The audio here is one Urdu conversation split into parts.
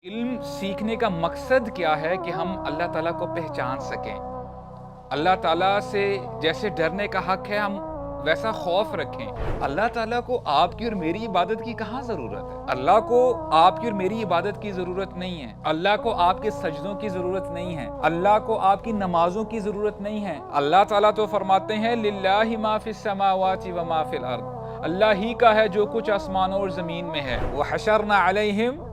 علم سیکھنے کا مقصد کیا ہے کہ ہم اللہ تعالیٰ کو پہچان سکیں. اللہ تعالیٰ سے جیسے ڈرنے کا حق ہے ہم ویسا خوف رکھیں. اللہ تعالیٰ کو آپ کی اور میری عبادت کی کہاں ضرورت ہے؟ اللہ کو آپ کی اور میری عبادت کی ضرورت نہیں ہے. اللہ کو آپ کے سجدوں کی ضرورت نہیں ہے. اللہ کو آپ کی نمازوں کی ضرورت نہیں ہے. اللہ تعالیٰ تو فرماتے ہیں للہ ما فی السماوات و ما فی الارض. اللہ ہی کا ہے جو کچھ آسمانوں اور زمین میں ہے. وحشرنا علیہم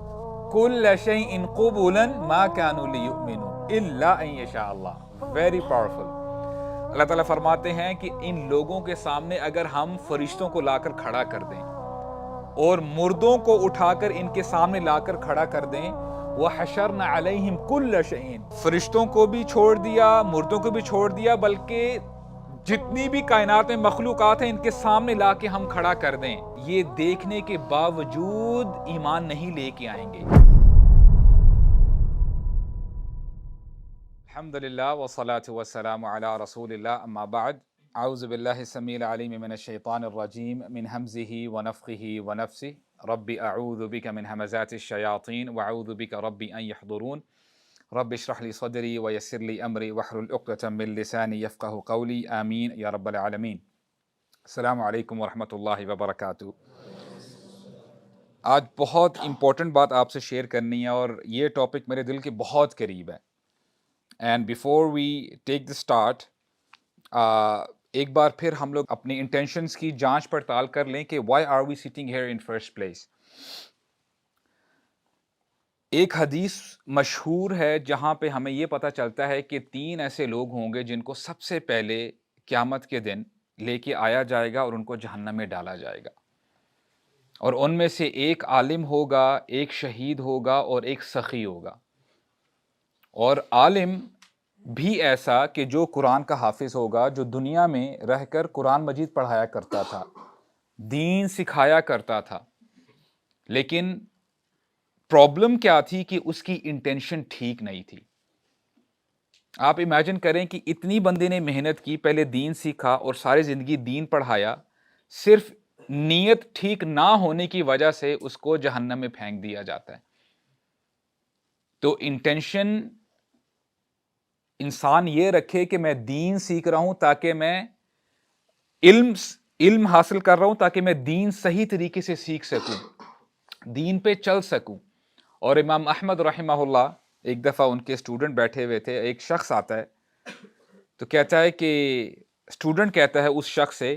کل شیء قبلا ما كانوا ليؤمنوا الا ان یشاء اللہ. Very powerful. اللہ تعالیٰ فرماتے ہیں کہ ان لوگوں کے سامنے اگر ہم فرشتوں کو لا کر کھڑا کر دیں اور مردوں کو اٹھا کر ان کے سامنے لا کر کھڑا کر دیں وحشرنا علیہم کل شیء، فرشتوں کو بھی چھوڑ دیا، مردوں کو بھی چھوڑ دیا، بلکہ جتنی بھی کائنات میں مخلوقات ہیں ان کے سامنے لا کے ہم کھڑا کر دیں، یہ دیکھنے کے باوجود ایمان نہیں لے کے آئیں گے. الحمدللہ والصلاة والسلام علی رسول اللہ، اما بعد. اعوذ باللہ السمیع العلیم من الشیطان الرجیم من حمزہ ونفخہ ونفثہ. رب اعوذ بک من ہمزات الشیاطین واعوذ بک رب ان یحضرون. رب اشرح لی صدری ویسر لی امری واحلل عقدۃ من لسانی یفقہوا قولی. آمین یا رب العالمین. السلام علیکم ورحمۃ اللہ وبرکاتہ. آج بہت امپورٹنٹ بات آپ سے شیئر کرنی ہے اور یہ ٹاپک میرے دل کے بہت قریب ہے. And before we take the start, ایک بار پھر ہم لوگ اپنی انٹینشنس کی جانچ پڑتال کر لیں کہ why are we sitting here in first place. ایک حدیث مشہور ہے جہاں پہ ہمیں یہ پتہ چلتا ہے کہ 3 ایسے لوگ ہوں گے جن کو سب سے پہلے قیامت کے دن لے کے آیا جائے گا اور ان کو جہنم میں ڈالا جائے گا. اور ان میں سے ایک عالم ہوگا، ایک شہید ہوگا اور ایک سخی ہوگا. اور عالم بھی ایسا کہ جو قرآن کا حافظ ہوگا، جو دنیا میں رہ کر قرآن مجید پڑھایا کرتا تھا، دین سکھایا کرتا تھا. لیکن پرابلم کیا تھی کہ اس کی انٹینشن ٹھیک نہیں تھی. آپ امیجن کریں کہ اتنی بندے نے محنت کی، پہلے دین سیکھا اور ساری زندگی دین پڑھایا، صرف نیت ٹھیک نہ ہونے کی وجہ سے اس کو جہنم میں پھینک دیا جاتا ہے. تو انٹینشن انسان یہ رکھے کہ میں دین سیکھ رہا ہوں تاکہ میں علم حاصل کر رہا ہوں تاکہ میں دین صحیح طریقے سے سیکھ سکوں، دین پہ چل سکوں. اور امام احمد رحمہ اللہ، ایک دفعہ ان کے اسٹوڈنٹ بیٹھے ہوئے تھے، ایک شخص آتا ہے تو کہتا ہے کہ اسٹوڈنٹ کہتا ہے اس شخص سے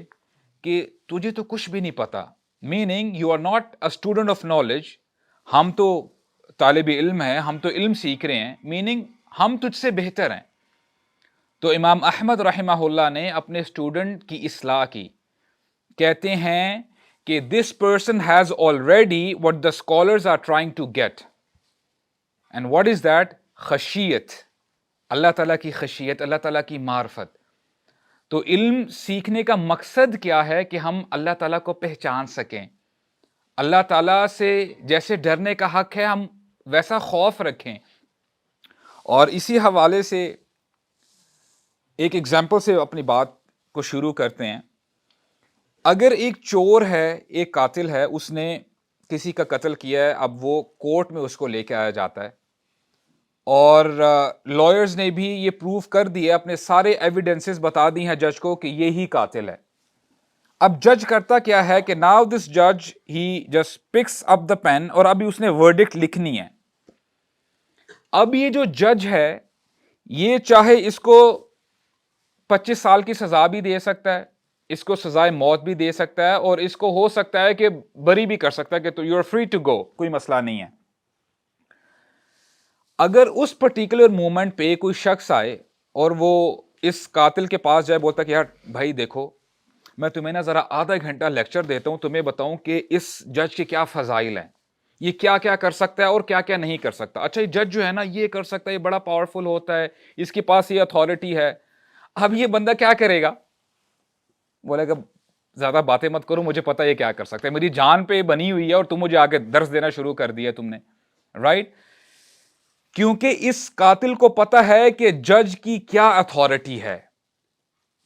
کہ تجھے تو کچھ بھی نہیں پتا، meaning you are not a student of knowledge. ہم تو طالب علم ہیں، ہم تو علم سیکھ رہے ہیں، میننگ ہم تجھ سے بہتر ہیں. تو امام احمد رحمہ اللہ نے اپنے اسٹوڈنٹ کی اصلاح کی. کہتے ہیں کہ this person has already what the scholars are trying to get. And what is that? خشیت. اللہ تعالیٰ کی خشیت، اللہ تعالیٰ کی معرفت. تو علم سیکھنے کا مقصد کیا ہے کہ ہم اللہ تعالیٰ کو پہچان سکیں. اللہ تعالیٰ سے جیسے ڈرنے کا حق ہے ہم ویسا خوف رکھیں. اور اسی حوالے سے ایک ایگزامپل سے اپنی بات کو شروع کرتے ہیں. اگر ایک چور ہے، ایک قاتل ہے، اس نے کسی کا قتل کیا ہے، اب وہ کورٹ میں اس کو لے کے آیا جاتا ہے اور لائرز نے بھی یہ پروف کر دیا، اپنے سارے ایویڈنسز بتا دی ہیں جج کو کہ یہی قاتل ہے. اب جج کرتا کیا ہے کہ ناؤ دس جج he just picks up the pen اور ابھی اس نے ورڈکٹ لکھنی ہے. اب یہ جو جج ہے یہ چاہے اس کو 25 سال کی سزا بھی دے سکتا ہے، اس کو سزائے موت بھی دے سکتا ہے، اور اس کو ہو سکتا ہے کہ بری بھی کر سکتا ہے کہ تو you are free to go, کوئی مسئلہ نہیں ہے. اگر اس پرٹیکولر مومنٹ پہ کوئی شخص آئے اور وہ اس قاتل کے پاس جائے، بولتا کہ یار بھائی دیکھو، میں تمہیں نا ذرا آدھا گھنٹہ لیکچر دیتا ہوں، تمہیں بتاؤں کہ اس جج کے کیا فضائل ہیں، یہ کیا کیا کر سکتا ہے اور کیا کیا نہیں کر سکتا. اچھا یہ جج جو ہے نا یہ کر سکتا ہے، یہ بڑا پاورفل ہوتا ہے، اس کے پاس یہ اتھارٹی ہے. اب یہ بندہ کیا کرے گا؟ بولے گا زیادہ باتیں مت کرو، مجھے پتا یہ کیا کر سکتا ہے، میری جان پہ بنی ہوئی ہے اور تم مجھے آگے درس دینا شروع کر دیا تم نے، رائٹ؟ کیونکہ اس قاتل کو پتا ہے کہ جج کی کیا اتھارٹی ہے.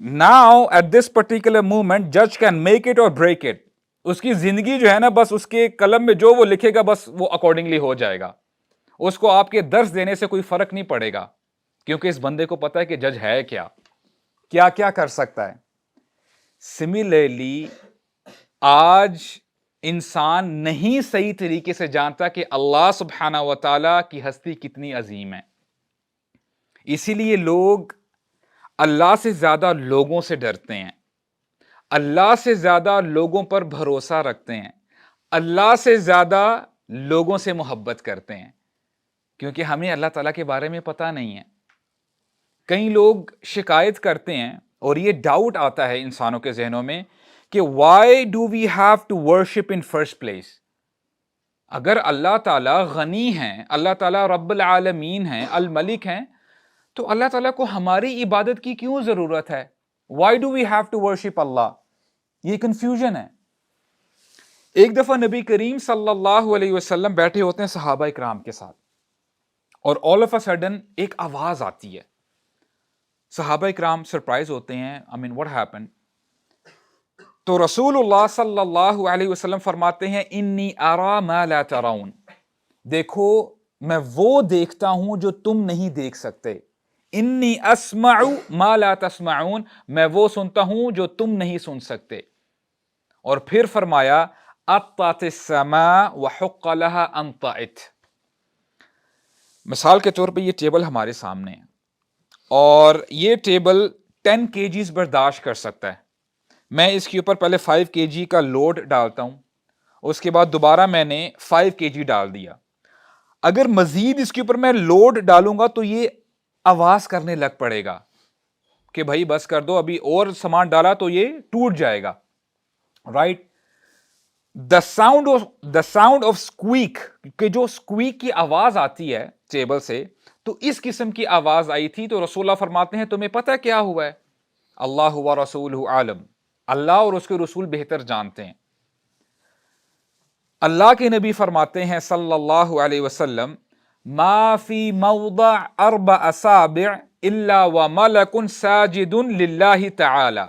Now at this particular moment جج can make it or break it. اس کی زندگی جو ہے نا بس اس کے قلم میں جو وہ لکھے گا بس وہ اکارڈنگلی ہو جائے گا. اس کو آپ کے درس دینے سے کوئی فرق نہیں پڑے گا، کیونکہ اس بندے کو پتا ہے کہ جج ہے کیا کیا کیا کر سکتا ہے۔ سملرلی آج انسان نہیں صحیح طریقے سے جانتا کہ اللہ سبحانہ و تعالیٰ کی ہستی کتنی عظیم ہے، اسی لیے لوگ اللہ سے زیادہ لوگوں سے ڈرتے ہیں، اللہ سے زیادہ لوگوں پر بھروسہ رکھتے ہیں، اللہ سے زیادہ لوگوں سے محبت کرتے ہیں، کیونکہ ہمیں اللہ تعالیٰ کے بارے میں پتہ نہیں ہے۔ کئی لوگ شکایت کرتے ہیں اور یہ ڈاؤٹ آتا ہے انسانوں کے ذہنوں میں کہ why do we have to worship in first place? اگر اللہ تعالیٰ غنی ہیں، اللہ تعالیٰ رب العالمین ہیں، الملک ہیں، تو اللہ تعالیٰ کو ہماری عبادت کی کیوں ضرورت ہے؟ Why do we have to worship Allah? یہ کنفیوژن ہے۔ ایک دفعہ نبی کریم صلی اللہ علیہ وسلم بیٹھے ہوتے ہیں صحابہ اکرام کے ساتھ، اور آل آف اے سڈن ایک آواز آتی ہے۔ صحابہ اکرام سرپرائز ہوتے ہیں، what happened؟ تو رسول اللہ صلی اللہ علیہ وسلم فرماتے ہیں انی ارا ما لا ترون، دیکھو میں وہ دیکھتا ہوں جو تم نہیں دیکھ سکتے، انی اسمع ما لا تسمعون، میں وہ سنتا ہوں جو تم نہیں سن سکتے۔ اور پھر فرمایا اطت السماء وحق لها ان طئت۔ مثال کے طور پہ یہ ٹیبل ہمارے سامنے ہے، اور یہ ٹیبل 10 kgs برداشت کر سکتا ہے۔ میں اس کے اوپر پہلے 5 kg کا لوڈ ڈالتا ہوں، اس کے بعد دوبارہ میں نے 5 kg ڈال دیا۔ اگر مزید اس کے اوپر میں لوڈ ڈالوں گا تو یہ آواز کرنے لگ پڑے گا کہ بھائی بس کر دو، ابھی اور سامان ڈالا تو یہ ٹوٹ جائے گا، رائٹ؟ دا ساؤنڈ آف اسکویک، کہ جو اسکویک کی آواز آتی ہے ٹیبل سے، تو اس قسم کی آواز آئی تھی۔ تو رسول اللہ فرماتے ہیں تمہیں پتہ کیا ہوا ہے؟ اللہ و رسولہ عالم، اللہ اور اس کے رسول بہتر جانتے ہیں۔ اللہ کے نبی فرماتے ہیں صلی اللہ علیہ وسلم ما فی موضع 4 اصابع الا وملک ساجد للہ تعالی،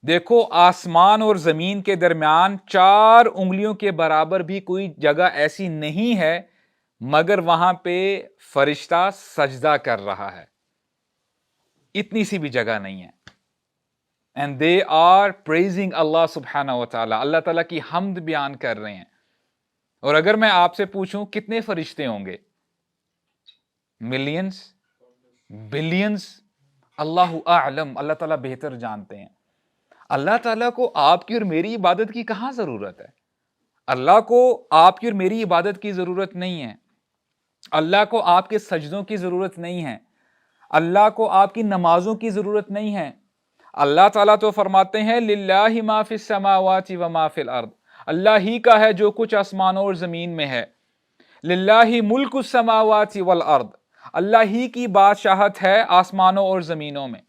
دیکھو آسمان اور زمین کے درمیان 4 انگلیوں کے برابر بھی کوئی جگہ ایسی نہیں ہے مگر وہاں پہ فرشتہ سجدہ کر رہا ہے، اتنی سی بھی جگہ نہیں ہے۔ And they are praising Allah سبحانہ و تعالیٰ، اللہ تعالیٰ کی حمد بیان کر رہے ہیں۔ اور اگر میں آپ سے پوچھوں کتنے فرشتے ہوں گے؟ ملینز، بلینز، اللہ اعلم، اللہ تعالیٰ بہتر جانتے ہیں۔ اللہ تعالیٰ کو آپ کی اور میری عبادت کی کہاں ضرورت ہے؟ اللہ کو آپ کی اور میری عبادت کی ضرورت نہیں ہے، اللہ کو آپ کے سجدوں کی ضرورت نہیں ہے، اللہ کو آپ کی نمازوں کی ضرورت نہیں ہے۔ اللہ تعالیٰ تو فرماتے ہیں للہ ما فی السماوات و ما فی الارض، اللہ ہی کا ہے جو کچھ آسمانوں اور زمین میں ہے۔ للہ ملک السماوات والارض، اللہ ہی کی بادشاہت ہے آسمانوں اور زمینوں میں۔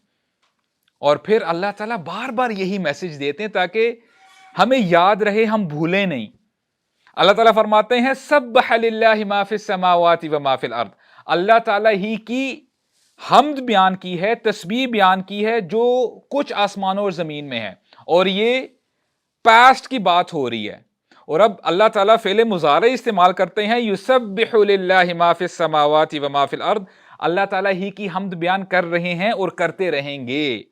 اور پھر اللہ تعالیٰ بار بار یہی میسج دیتے ہیں تاکہ ہمیں یاد رہے، ہم بھولیں نہیں۔ اللہ تعالیٰ فرماتے ہیں سبح للہ ما فی السماوات و ما فی الارض، اللہ تعالیٰ ہی کی حمد بیان کی ہے، تسبیح بیان کی ہے جو کچھ آسمانوں اور زمین میں ہے، اور یہ پاسٹ کی بات ہو رہی ہے۔ اور اب اللہ تعالیٰ فعل مضارع استعمال کرتے ہیں یسبح للہ ما فی السماوات و ما فی الارض، اللہ تعالیٰ ہی کی حمد بیان کر رہے ہیں اور کرتے رہیں گے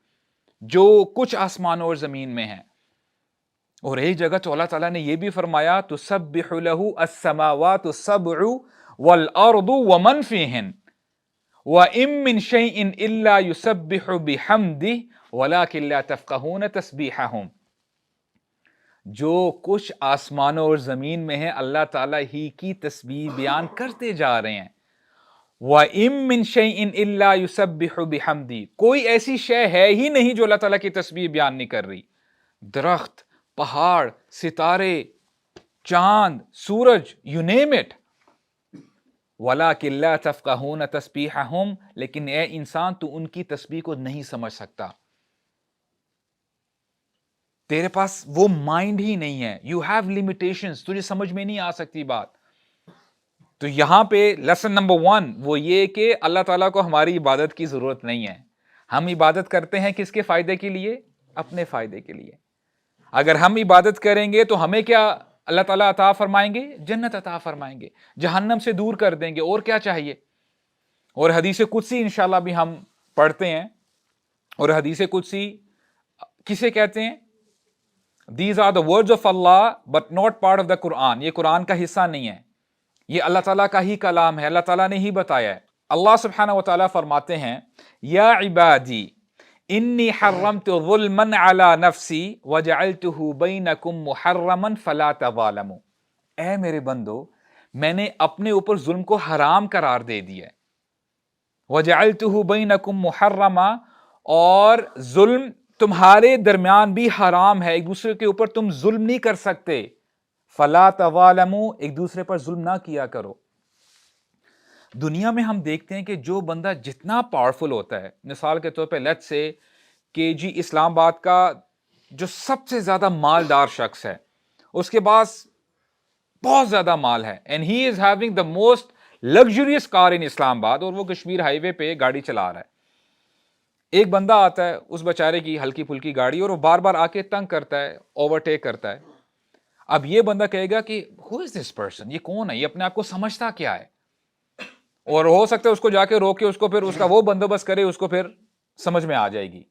جو کچھ آسمانوں اور زمین میں ہے۔ اور ایک جگہ تو اللہ تعالیٰ نے یہ بھی فرمایا تسبح لہ السماوات السبع والارض ومن فیہن وَإِن مِّن شَيْءٍ إِلَّا يُسَبِّحُ بِحَمْدِهِ وَلَٰكِن لَّا تَفْقَهُونَ تَسْبِيحَهُمْ، جو کچھ آسمانوں اور زمین میں ہے اللہ تعالیٰ ہی کی تسبیح بیان کرتے جا رہے ہیں۔ وَإِن مِّن شَيْءٍ إِلَّا يُسَبِّحُ بِحَمْدِهِ، کوئی ایسی شے ہے ہی نہیں جو اللہ تعالیٰ کی تسبیح بیان نہیں کر رہی۔ درخت، پہاڑ، ستارے، چاند، سورج، you name it۔ وَلَٰكِن لَّا تَفْقَهُونَ تَسْبِيحَهُمْ، لیکن اے انسان تو ان کی تسبیح کو نہیں سمجھ سکتا، تیرے پاس وہ مائنڈ ہی نہیں ہے، you have limitations، تجھے سمجھ میں نہیں آ سکتی بات۔ تو یہاں پہ لیسن نمبر 1 وہ یہ کہ اللہ تعالیٰ کو ہماری عبادت کی ضرورت نہیں ہے، ہم عبادت کرتے ہیں کس کے فائدے کے لیے؟ اپنے فائدے کے لیے۔ اگر ہم عبادت کریں گے تو ہمیں کیا اللہ تعالیٰ عطا فرمائیں گے جنت عطا فرمائیں گے, جہنم سے دور کر دیں گے, اور کیا چاہیے. اور حدیث قدسی انشاءاللہ بھی ہم پڑھتے ہیں, اور حدیث قدسی کسے کہتے ہیں؟ These are the words of Allah but not part of the Quran. یہ قرآن کا حصہ نہیں ہے, یہ اللہ تعالیٰ کا ہی کلام ہے, اللہ تعالیٰ نے ہی بتایا ہے. اللہ سبحانہ و تعالیٰ فرماتے ہیں یا عبادی انی حرمت ظلما علی نفسی وجعلتہ بینکم محرما فلا تظالموا. اے میرے بندو, میں نے اپنے اوپر ظلم کو حرام قرار دے دیا ہے. وجعلتہ بینکم محرما, اور ظلم تمہارے درمیان بھی حرام ہے, ایک دوسرے کے اوپر تم ظلم نہیں کر سکتے. فلا تظالموا, ایک دوسرے پر ظلم نہ کیا کرو. دنیا میں ہم دیکھتے ہیں کہ جو بندہ جتنا پاورفل ہوتا ہے, مثال کے طور پہ لیٹس سے کہ جی اسلام آباد کا جو سب سے زیادہ مالدار شخص ہے, اس کے پاس بہت زیادہ مال ہے, and he is having the most luxurious car in Islamabad, اور وہ کشمیر ہائی وے پہ گاڑی چلا رہا ہے. ایک بندہ آتا ہے اس بیچارے کی ہلکی پھلکی گاڑی, اور وہ بار بار آ کے تنگ کرتا ہے, اوورٹیک کرتا ہے. اب یہ بندہ کہے گا کہ ہو از دس پرسن, یہ کون ہے, یہ اپنے آپ کو سمجھتا کیا ہے, اور ہو سکتا ہے اس کو جا کے روکے, اس کو پھر اس کا وہ بندوبست کرے, اس کو پھر سمجھ میں آ جائے گی.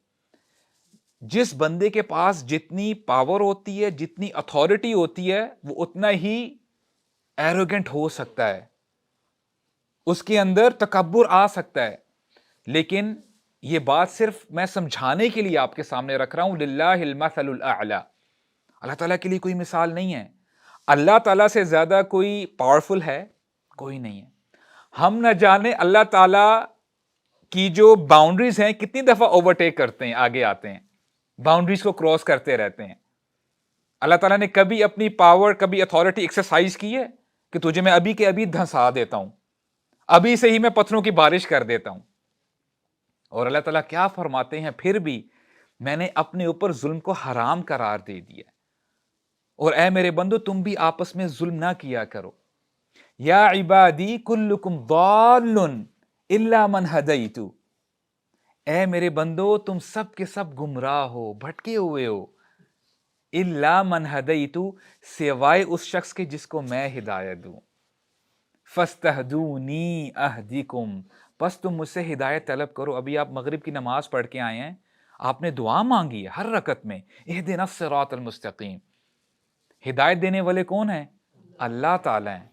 جس بندے کے پاس جتنی پاور ہوتی ہے, جتنی اتھارٹی ہوتی ہے, وہ اتنا ہی ایروگنٹ ہو سکتا ہے, اس کے اندر تکبر آ سکتا ہے. لیکن یہ بات صرف میں سمجھانے کے لیے آپ کے سامنے رکھ رہا ہوں. للہ المثل الاعلی, اللہ تعالیٰ کے لیے کوئی مثال نہیں ہے. اللہ تعالیٰ سے زیادہ کوئی پاورفل ہے؟ کوئی نہیں ہے. ہم نہ جانے اللہ تعالیٰ کی جو باؤنڈریز ہیں کتنی دفعہ اوورٹیک کرتے ہیں, آگے آتے ہیں, باؤنڈریز کو کراس کرتے رہتے ہیں. اللہ تعالیٰ نے کبھی اپنی پاور, کبھی اتھارٹی ایکسرسائز کی ہے کہ تجھے میں ابھی کے ابھی دھنسا دیتا ہوں, ابھی سے ہی میں پتھروں کی بارش کر دیتا ہوں. اور اللہ تعالیٰ کیا فرماتے ہیں, پھر بھی میں نے اپنے اوپر ظلم کو حرام قرار دے دیا, اور اے میرے بندو تم بھی آپس میں ظلم نہ کیا کرو. یا عبادی کلکم ضال الا من ہدیت, اے میرے بندو تم سب کے سب گمراہ ہو, بھٹکے ہوئے ہو. الا من ہدیت, سوائے اس شخص کے جس کو میں ہدایت دوں. فاستہدونی اہدکم, بس تم مجھ سے ہدایت طلب کرو. ابھی آپ مغرب کی نماز پڑھ کے آئے ہیں, آپ نے دعا مانگی ہے ہر رکعت میں, اہدنا الصراط المستقیم. ہدایت دینے والے کون ہیں؟ اللہ تعالیٰ ہیں.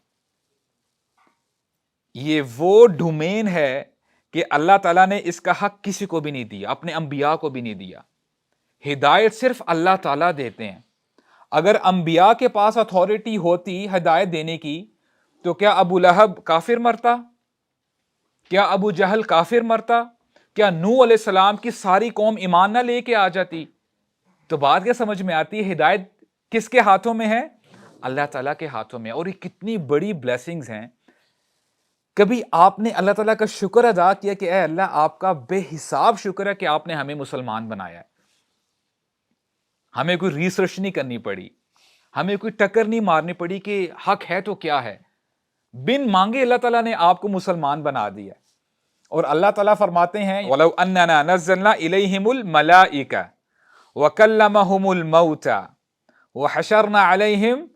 یہ وہ ڈومین ہے کہ اللہ تعالیٰ نے اس کا حق کسی کو بھی نہیں دیا, اپنے انبیاء کو بھی نہیں دیا. ہدایت صرف اللہ تعالیٰ دیتے ہیں. اگر انبیاء کے پاس اتھارٹی ہوتی ہدایت دینے کی, تو کیا ابو لہب کافر مرتا؟ کیا ابو جہل کافر مرتا؟ کیا نوح علیہ السلام کی ساری قوم ایمان نہ لے کے آ جاتی؟ تو بات کیا سمجھ میں آتی ہے, ہدایت کس کے ہاتھوں میں ہے؟ اللہ تعالیٰ کے ہاتھوں میں. اور یہ کتنی بڑی بلیسنگز ہیں. کبھی آپ نے اللہ تعالیٰ کا شکر ادا کیا کہ اے اللہ آپ کا بے حساب شکر ہے کہ آپ نے ہمیں مسلمان بنایا ہے, ہمیں کوئی ریسرچ نہیں کرنی پڑی, ہمیں کوئی ٹکر نہیں مارنی پڑی کہ حق ہے تو کیا ہے, بن مانگے اللہ تعالیٰ نے آپ کو مسلمان بنا دیا. اور اللہ تعالیٰ فرماتے ہیں وَلَوْ أَنَّنَا نَزَّلْنَا إِلَيْهِمُ الْمَلَائِكَةَ وَكَلَّمَهُمُ الْمَوْتَى وَحَشَرْنَا عَلَيْهِمْ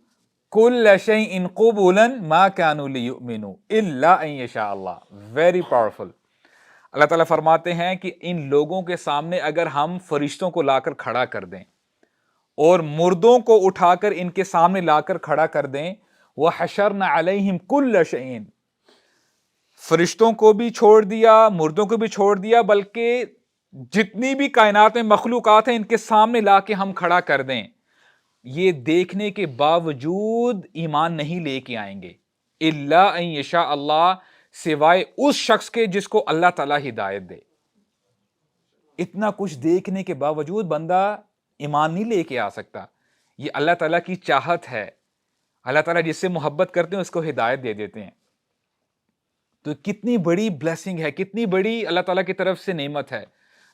كُلَّ شَيْءٍ قُبُلًا مَا كَانُوا لِيُؤْمِنُوا إِلَّا أَن يَشَاءَ اللَّهُ. Very powerful. اللہ تعالیٰ فرماتے ہیں کہ ان لوگوں کے سامنے اگر ہم فرشتوں کو لا کر کھڑا کر دیں, اور مردوں کو اٹھا کر ان کے سامنے لا کر کھڑا کر دیں, وَحَشَرْنَا عَلَيْهِمْ كُلَّ شَيْءٍ, فرشتوں کو بھی چھوڑ دیا, مردوں کو بھی چھوڑ دیا, بلکہ جتنی بھی کائنات میں مخلوقات ہیں ان کے سامنے لا کے ہم کھڑا کر دیں, یہ دیکھنے کے باوجود ایمان نہیں لے کے آئیں گے. الا ان یشاء اللہ, سوائے اس شخص کے جس کو اللہ تعالیٰ ہدایت دے. اتنا کچھ دیکھنے کے باوجود بندہ ایمان نہیں لے کے آ سکتا. یہ اللہ تعالیٰ کی چاہت ہے. اللہ تعالیٰ جس سے محبت کرتے ہیں اس کو ہدایت دے دیتے ہیں. تو کتنی بڑی بلیسنگ ہے, کتنی بڑی اللہ تعالیٰ کی طرف سے نعمت ہے.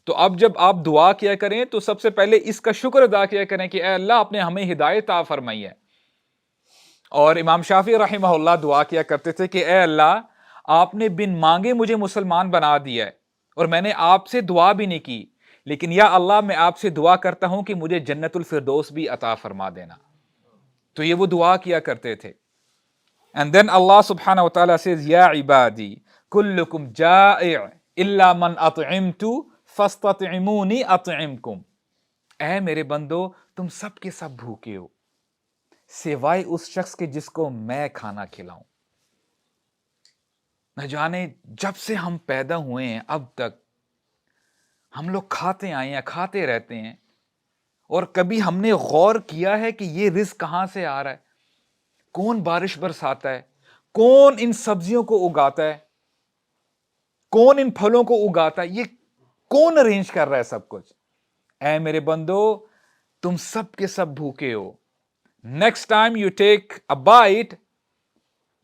تو اب جب آپ دعا کیا کریں تو سب سے پہلے اس کا شکر ادا کیا کریں کہ اے اللہ آپ نے ہمیں ہدایت عطا فرمائی ہے. اور امام شافعی رحمہ اللہ دعا کیا کرتے تھے کہ اے اللہ آپ نے بن مانگے مجھے مسلمان بنا دیا ہے, اور میں نے آپ سے دعا بھی نہیں کی, لیکن یا اللہ میں آپ سے دعا کرتا ہوں کہ مجھے جنت الفردوس بھی عطا فرما دینا. تو یہ وہ دعا کیا کرتے تھے. And then Allah subhanahu wa ta'ala says, Ya ibadi, kullukum ja'i' illa man at'imtu fastat'imuni at'imkum. اے میرے بندو تم سب کے سب بھوکے ہو سوائے اس شخص کے جس کو میں کھانا کھلاؤں. نہ جانے جب سے ہم پیدا ہوئے ہیں اب تک ہم لوگ کھاتے آئے ہیں, کھاتے رہتے ہیں, اور کبھی ہم نے غور کیا ہے کہ یہ رزق کہاں سے آ رہا ہے؟ کون بارش برساتا ہے؟ کون ان سبزیوں کو اگاتا ہے؟ کون ان پھلوں کو اگاتا ہے؟ یہ کون ارینج کر رہا ہے سب کچھ؟ اے میرے بندو تم سب کے سب بھوکے ہو. Next time you take a bite,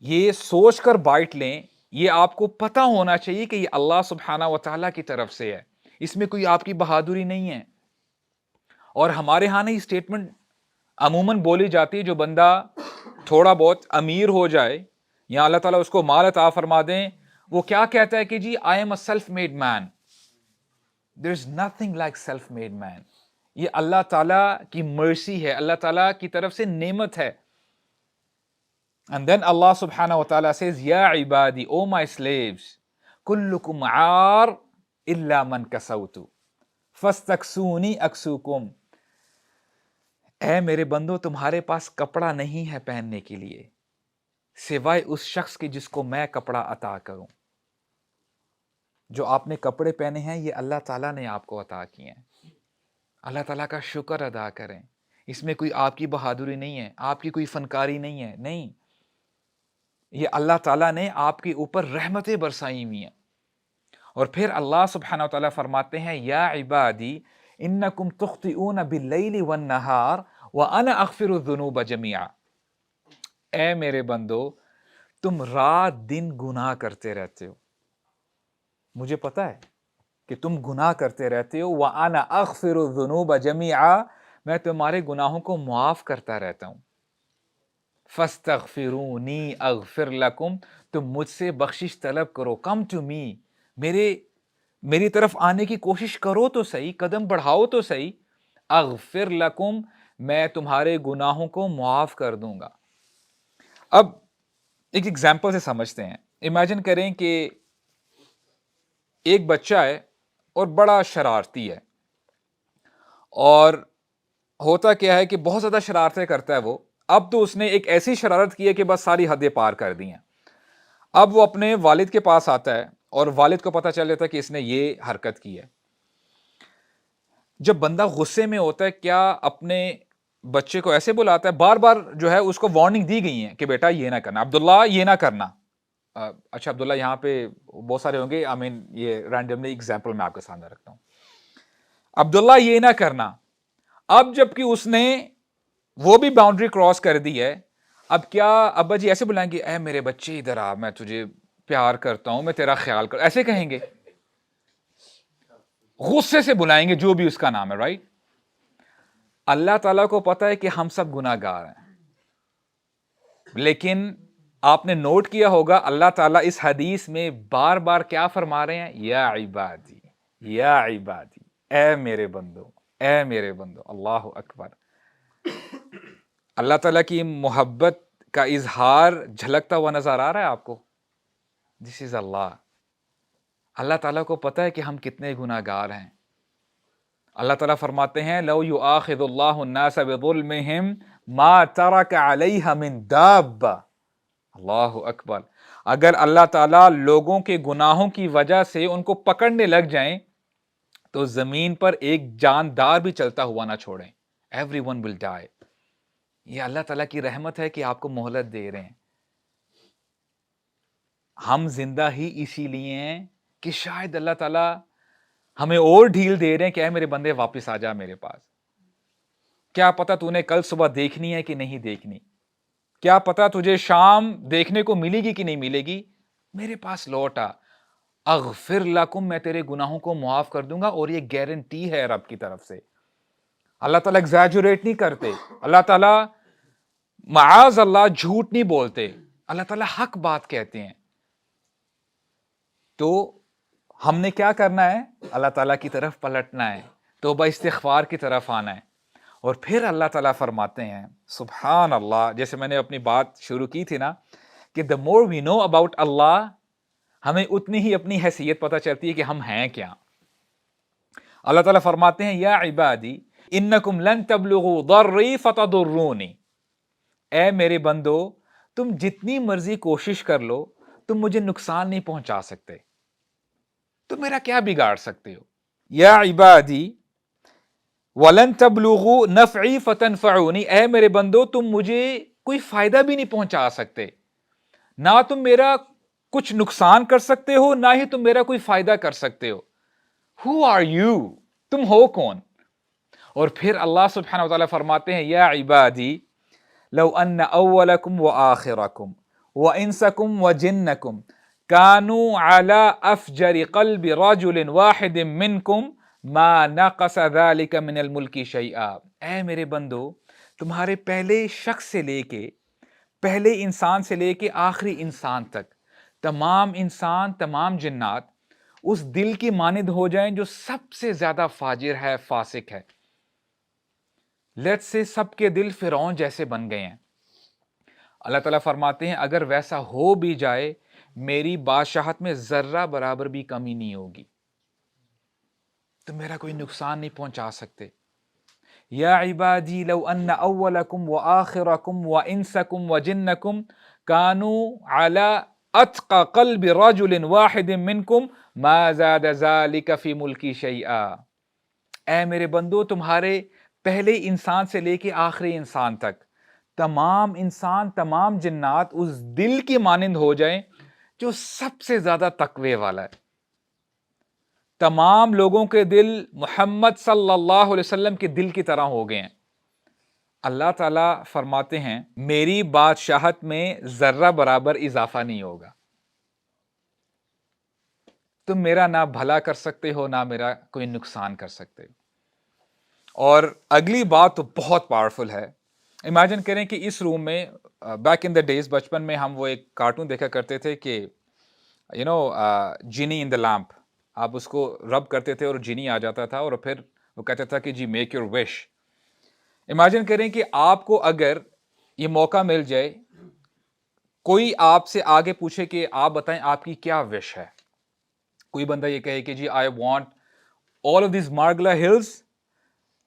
یہ سوچ کر بائٹ لیں, یہ آپ کو پتا ہونا چاہیے کہ یہ اللہ سبحانہ و تعالیٰ کی طرف سے ہے, اس میں کوئی آپ کی بہادری نہیں ہے. اور ہمارے ہاں یہ اسٹیٹمنٹ عموماً بولی جاتی ہے, جو بندہ تھوڑا بہت امیر ہو جائے یا اللہ تعالیٰ اس کو مال عطا فرما دیں, وہ کیا کہتا ہے کہ جی I am a self made man. There is nothing like self made man. یہ اللہ تعالیٰ کی مرسی ہے, اللہ تعالیٰ کی طرف سے نعمت ہے. And then Allah subhanahu wa ta'ala says, Ya ibadi, O my slaves, kullukum aar illa man kasawtu fastaksuni aksukum. اے میرے بندو تمہارے پاس کپڑا نہیں ہے پہننے کے لیے سوائے اس شخص کے جس کو میں کپڑا عطا کروں. جو آپ نے کپڑے پہنے ہیں یہ اللہ تعالیٰ نے آپ کو عطا کیے ہیں. اللہ تعالیٰ کا شکر ادا کریں. اس میں کوئی آپ کی بہادری نہیں ہے, آپ کی کوئی فنکاری نہیں ہے, نہیں, یہ اللہ تعالیٰ نے آپ کے اوپر رحمتیں برسائی ہوئی ہیں. اور پھر اللہ سبحانہ و تعالیٰ فرماتے ہیں, یا عبادی انکم تخطئون باللیل والنہار وانا اغفر الذنوب جميعا. اے میرے بندو تم رات دن گناہ کرتے رہتے ہو, مجھے پتا ہے کہ تم گناہ کرتے رہتے ہو. وانا اغفر الذنوب جميعا, میں تمہارے گناہوں کو معاف کرتا رہتا ہوں. فاستغفرونی اغفر لکم, تم مجھ سے بخشش طلب کرو, کم ٹو می, میری طرف آنے کی کوشش کرو تو صحیح, قدم بڑھاؤ تو صحیح. اغفر لکم, میں تمہارے گناہوں کو معاف کر دوں گا. اب ایک ایگزامپل سے سمجھتے ہیں. امیجن کریں کہ ایک بچہ ہے اور بڑا شرارتی ہے, اور ہوتا کیا ہے کہ بہت زیادہ شرارتیں کرتا ہے وہ. اب تو اس نے ایک ایسی شرارت کی ہے کہ بس ساری حدیں پار کر دی ہیں. اب وہ اپنے والد کے پاس آتا ہے اور والد کو پتہ چل جاتا ہے کہ اس نے یہ حرکت کی ہے. جب بندہ غصے میں ہوتا ہے کیا اپنے بچے کو ایسے بلاتا ہے, بار بار جو ہے اس کو وارننگ دی گئی ہے کہ بیٹا یہ نہ کرنا, عبداللہ یہ نہ کرنا. اچھا عبداللہ یہاں پہ بہت سارے ہوں گے, یہ رینڈملی ایگزامپل میں آپ کے سامنے رکھتا ہوں. عبداللہ یہ نہ کرنا. اب جب کہ اس نے وہ بھی باؤنڈری کراس کر دی ہے, اب کیا ابا جی ایسے بلائیں گے, اے میرے بچے ادھر آ, میں تجھے پیار کرتا ہوں, میں تیرا خیال کر, ایسے کہیں گے؟ غصے سے بلائیں گے, جو بھی اس کا نام ہے, رائٹ. اللہ تعالیٰ کو پتا ہے کہ ہم سب گناہ گار ہیں, لیکن آپ نے نوٹ کیا ہوگا اللہ تعالیٰ اس حدیث میں بار بار کیا فرما رہے ہیں, یا عبادی, یا عبادی, اے میرے بندو, اے میرے بندو. اللہ اکبر. اللہ تعالیٰ کی محبت کا اظہار جھلکتا ہوا نظر آ رہا ہے آپ کو. دس از اللہ. اللہ تعالیٰ کو پتہ ہے کہ ہم کتنے گناہ گار ہیں. اللہ تعالیٰ فرماتے ہیں, لو یؤاخذ اللہ الناس بظلمہم ما ترک علیہا من دابہ. اللہ اکبر. اگر اللہ تعالیٰ لوگوں کے گناہوں کی وجہ سے ان کو پکڑنے لگ جائیں تو زمین پر ایک جاندار بھی چلتا ہوا نہ چھوڑیں. ایوری ون ول ڈائی. یہ اللہ تعالیٰ کی رحمت ہے کہ آپ کو مہلت دے رہے ہیں. ہم زندہ ہی اسی لیے ہیں کہ شاید اللہ تعالیٰ ہمیں اور ڈھیل دے رہے ہیں کہ اے میرے بندے واپس آ جا میرے پاس. کیا پتا تو نے کل صبح دیکھنی ہے کہ نہیں دیکھنی, کیا پتا تجھے شام دیکھنے کو ملے گی کہ نہیں ملے گی, میرے پاس لوٹ آ. اغفر لکم, میں تیرے گناہوں کو معاف کر دوں گا. اور یہ گارنٹی ہے رب کی طرف سے. اللہ تعالیٰ ایگزیجریٹ نہیں کرتے, اللہ تعالیٰ معاذ اللہ جھوٹ نہیں بولتے, اللہ تعالیٰ حق بات کہتے ہیں. تو ہم نے کیا کرنا ہے, اللہ تعالیٰ کی طرف پلٹنا ہے, توبہ استغفار کی طرف آنا ہے. اور پھر اللہ تعالیٰ فرماتے ہیں سبحان اللہ، جیسے میں نے اپنی بات شروع کی تھی نا کہ the more we know about اللہ، ہمیں اتنی ہی اپنی حیثیت پتہ چلتی ہے کہ ہم ہیں کیا۔ اللہ تعالیٰ فرماتے ہیں یا عبادی انکم لن تبلغوا ضری فتضرونی، اے میرے بندو تم جتنی مرضی کوشش کر لو تم مجھے نقصان نہیں پہنچا سکتے، تم میرا کیا بگاڑ سکتے ہو۔ یا عبادی وَلَن تَبْلُغُوا نَفْعِي فَتَنْفَعُونِی، اے میرے بندو تم مجھے کوئی فائدہ بھی نہیں پہنچا سکتے، نہ تم میرا کچھ نقصان کر سکتے ہو نہ ہی تم میرا کوئی فائدہ کر سکتے ہو۔ Who are you؟ تم ہو کون؟ اور پھر اللہ سبحانہ و تعالیٰ فرماتے ہیں یا عبادی لو ان اولکم وآخرکم وانسکم وجنکم كانوا على افجر قلب رجل واحد منکم ما نقص ذلك من الملک شیئا، اے میرے بندو تمہارے پہلے شخص سے لے کے، پہلے انسان سے لے کے آخری انسان تک، تمام انسان تمام جنات اس دل کی مانند ہو جائیں جو سب سے زیادہ فاجر ہے، فاسق ہے۔ لیٹ سے سب کے دل فرعون جیسے بن گئے ہیں۔ اللہ تعالیٰ فرماتے ہیں اگر ویسا ہو بھی جائے میری بادشاہت میں ذرہ برابر بھی کمی نہیں ہوگی، تم میرا کوئی نقصان نہیں پہنچا سکتے۔ یا عبادی لو ان اولکم وآخرکم وانسکم وجنکم كانوا على اتقى قلب رجل واحد منکم ما زاد ذلك في ملکی شیئا، اے میرے بندو تمہارے پہلے انسان سے لے کے آخری انسان تک تمام انسان تمام جنات اس دل کی مانند ہو جائیں جو سب سے زیادہ تقوی والا ہے۔ تمام لوگوں کے دل محمد صلی اللہ علیہ وسلم کے دل کی طرح ہو گئے ہیں۔ اللہ تعالیٰ فرماتے ہیں میری بادشاہت میں ذرہ برابر اضافہ نہیں ہوگا، تم میرا نہ بھلا کر سکتے ہو نہ میرا کوئی نقصان کر سکتے ہو۔ اور اگلی بات تو بہت پاورفل ہے۔ امیجن کریں کہ اس روم میں بیک ان دا ڈیز بچپن میں ہم وہ ایک کارٹون دیکھا کرتے تھے کہ جینی ان دا لیمپ، آپ اس کو رب کرتے تھے اور جینی آ جاتا تھا اور پھر وہ کہتا تھا کہ جی میک یور وش۔ امیجن کریں کہ آپ کو اگر یہ موقع مل جائے، کوئی آپ سے آگے پوچھے کہ آپ بتائیں آپ کی کیا وش ہے، کوئی بندہ یہ کہے کہ جی I want all of these Margalla hills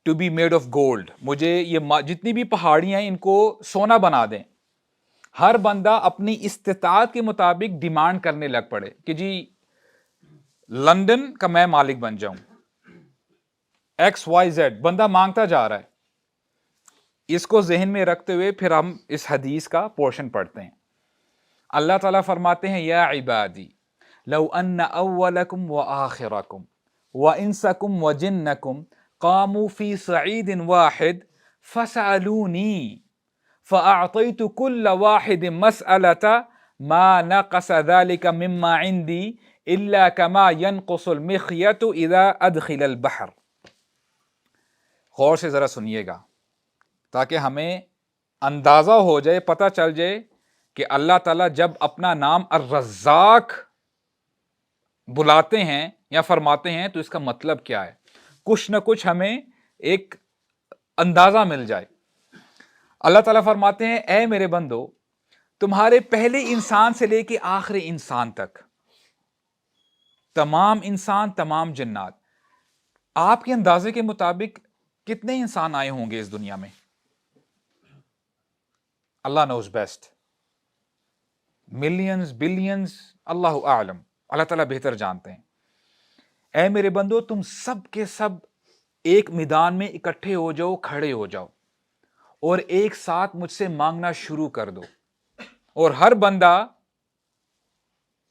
to be made of gold, مجھے یہ جتنی بھی پہاڑیاں ہیں ان کو سونا بنا دیں۔ ہر بندہ اپنی استطاعت کے مطابق ڈیمانڈ کرنے لگ پڑے کہ جی لندن کا میں مالک بن جاؤں، XYZ بندہ مانگتا جا رہا ہے۔ اس کو ذہن میں رکھتے ہوئے پھر ہم اس حدیث کا پورشن پڑھتے ہیں۔ اللہ تعالیٰ فرماتے ہیں یا عبادی لو ان اولکم وآخرکم وانسکم وجنکم قاموا فی صعید واحد فسألونی فأعطیت کل واحد مسألة ما نقص ذلك مما عندی الا كما ينقص المخيط اذا ادخل البحر۔ غور سے ذرا سنیے گا تاکہ ہمیں اندازہ ہو جائے، پتہ چل جائے کہ اللہ تعالیٰ جب اپنا نام الرزاق بلاتے ہیں یا فرماتے ہیں تو اس کا مطلب کیا ہے، کچھ نہ کچھ ہمیں ایک اندازہ مل جائے۔ اللہ تعالیٰ فرماتے ہیں اے میرے بندو تمہارے پہلے انسان سے لے کے آخری انسان تک تمام انسان تمام جنات، آپ کے اندازے کے مطابق کتنے انسان آئے ہوں گے اس دنیا میں؟ اللہ نوز بیسٹ، ملینز بلینز، اللہ اعلم، اللہ تعالیٰ بہتر جانتے ہیں۔ اے میرے بندو تم سب کے سب ایک میدان میں اکٹھے ہو جاؤ، کھڑے ہو جاؤ اور ایک ساتھ مجھ سے مانگنا شروع کر دو، اور ہر بندہ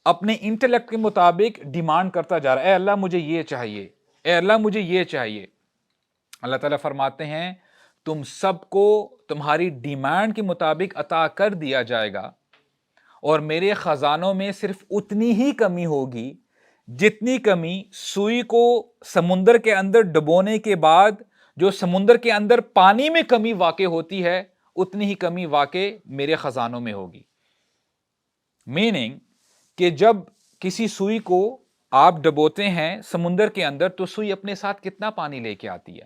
اپنے انٹلیکٹ کے مطابق ڈیمانڈ کرتا جا رہا ہے، اے اللہ مجھے یہ چاہیے، اے اللہ مجھے یہ چاہیے۔ اللہ تعالیٰ فرماتے ہیں تم سب کو تمہاری ڈیمانڈ کے مطابق عطا کر دیا جائے گا، اور میرے خزانوں میں صرف اتنی ہی کمی ہوگی جتنی کمی سوئی کو سمندر کے اندر ڈبونے کے بعد جو سمندر کے اندر پانی میں کمی واقع ہوتی ہے، اتنی ہی کمی واقع میرے خزانوں میں ہوگی۔ میننگ کہ جب کسی سوئی کو آپ ڈبوتے ہیں سمندر کے اندر تو سوئی اپنے ساتھ کتنا پانی لے کے آتی ہے؟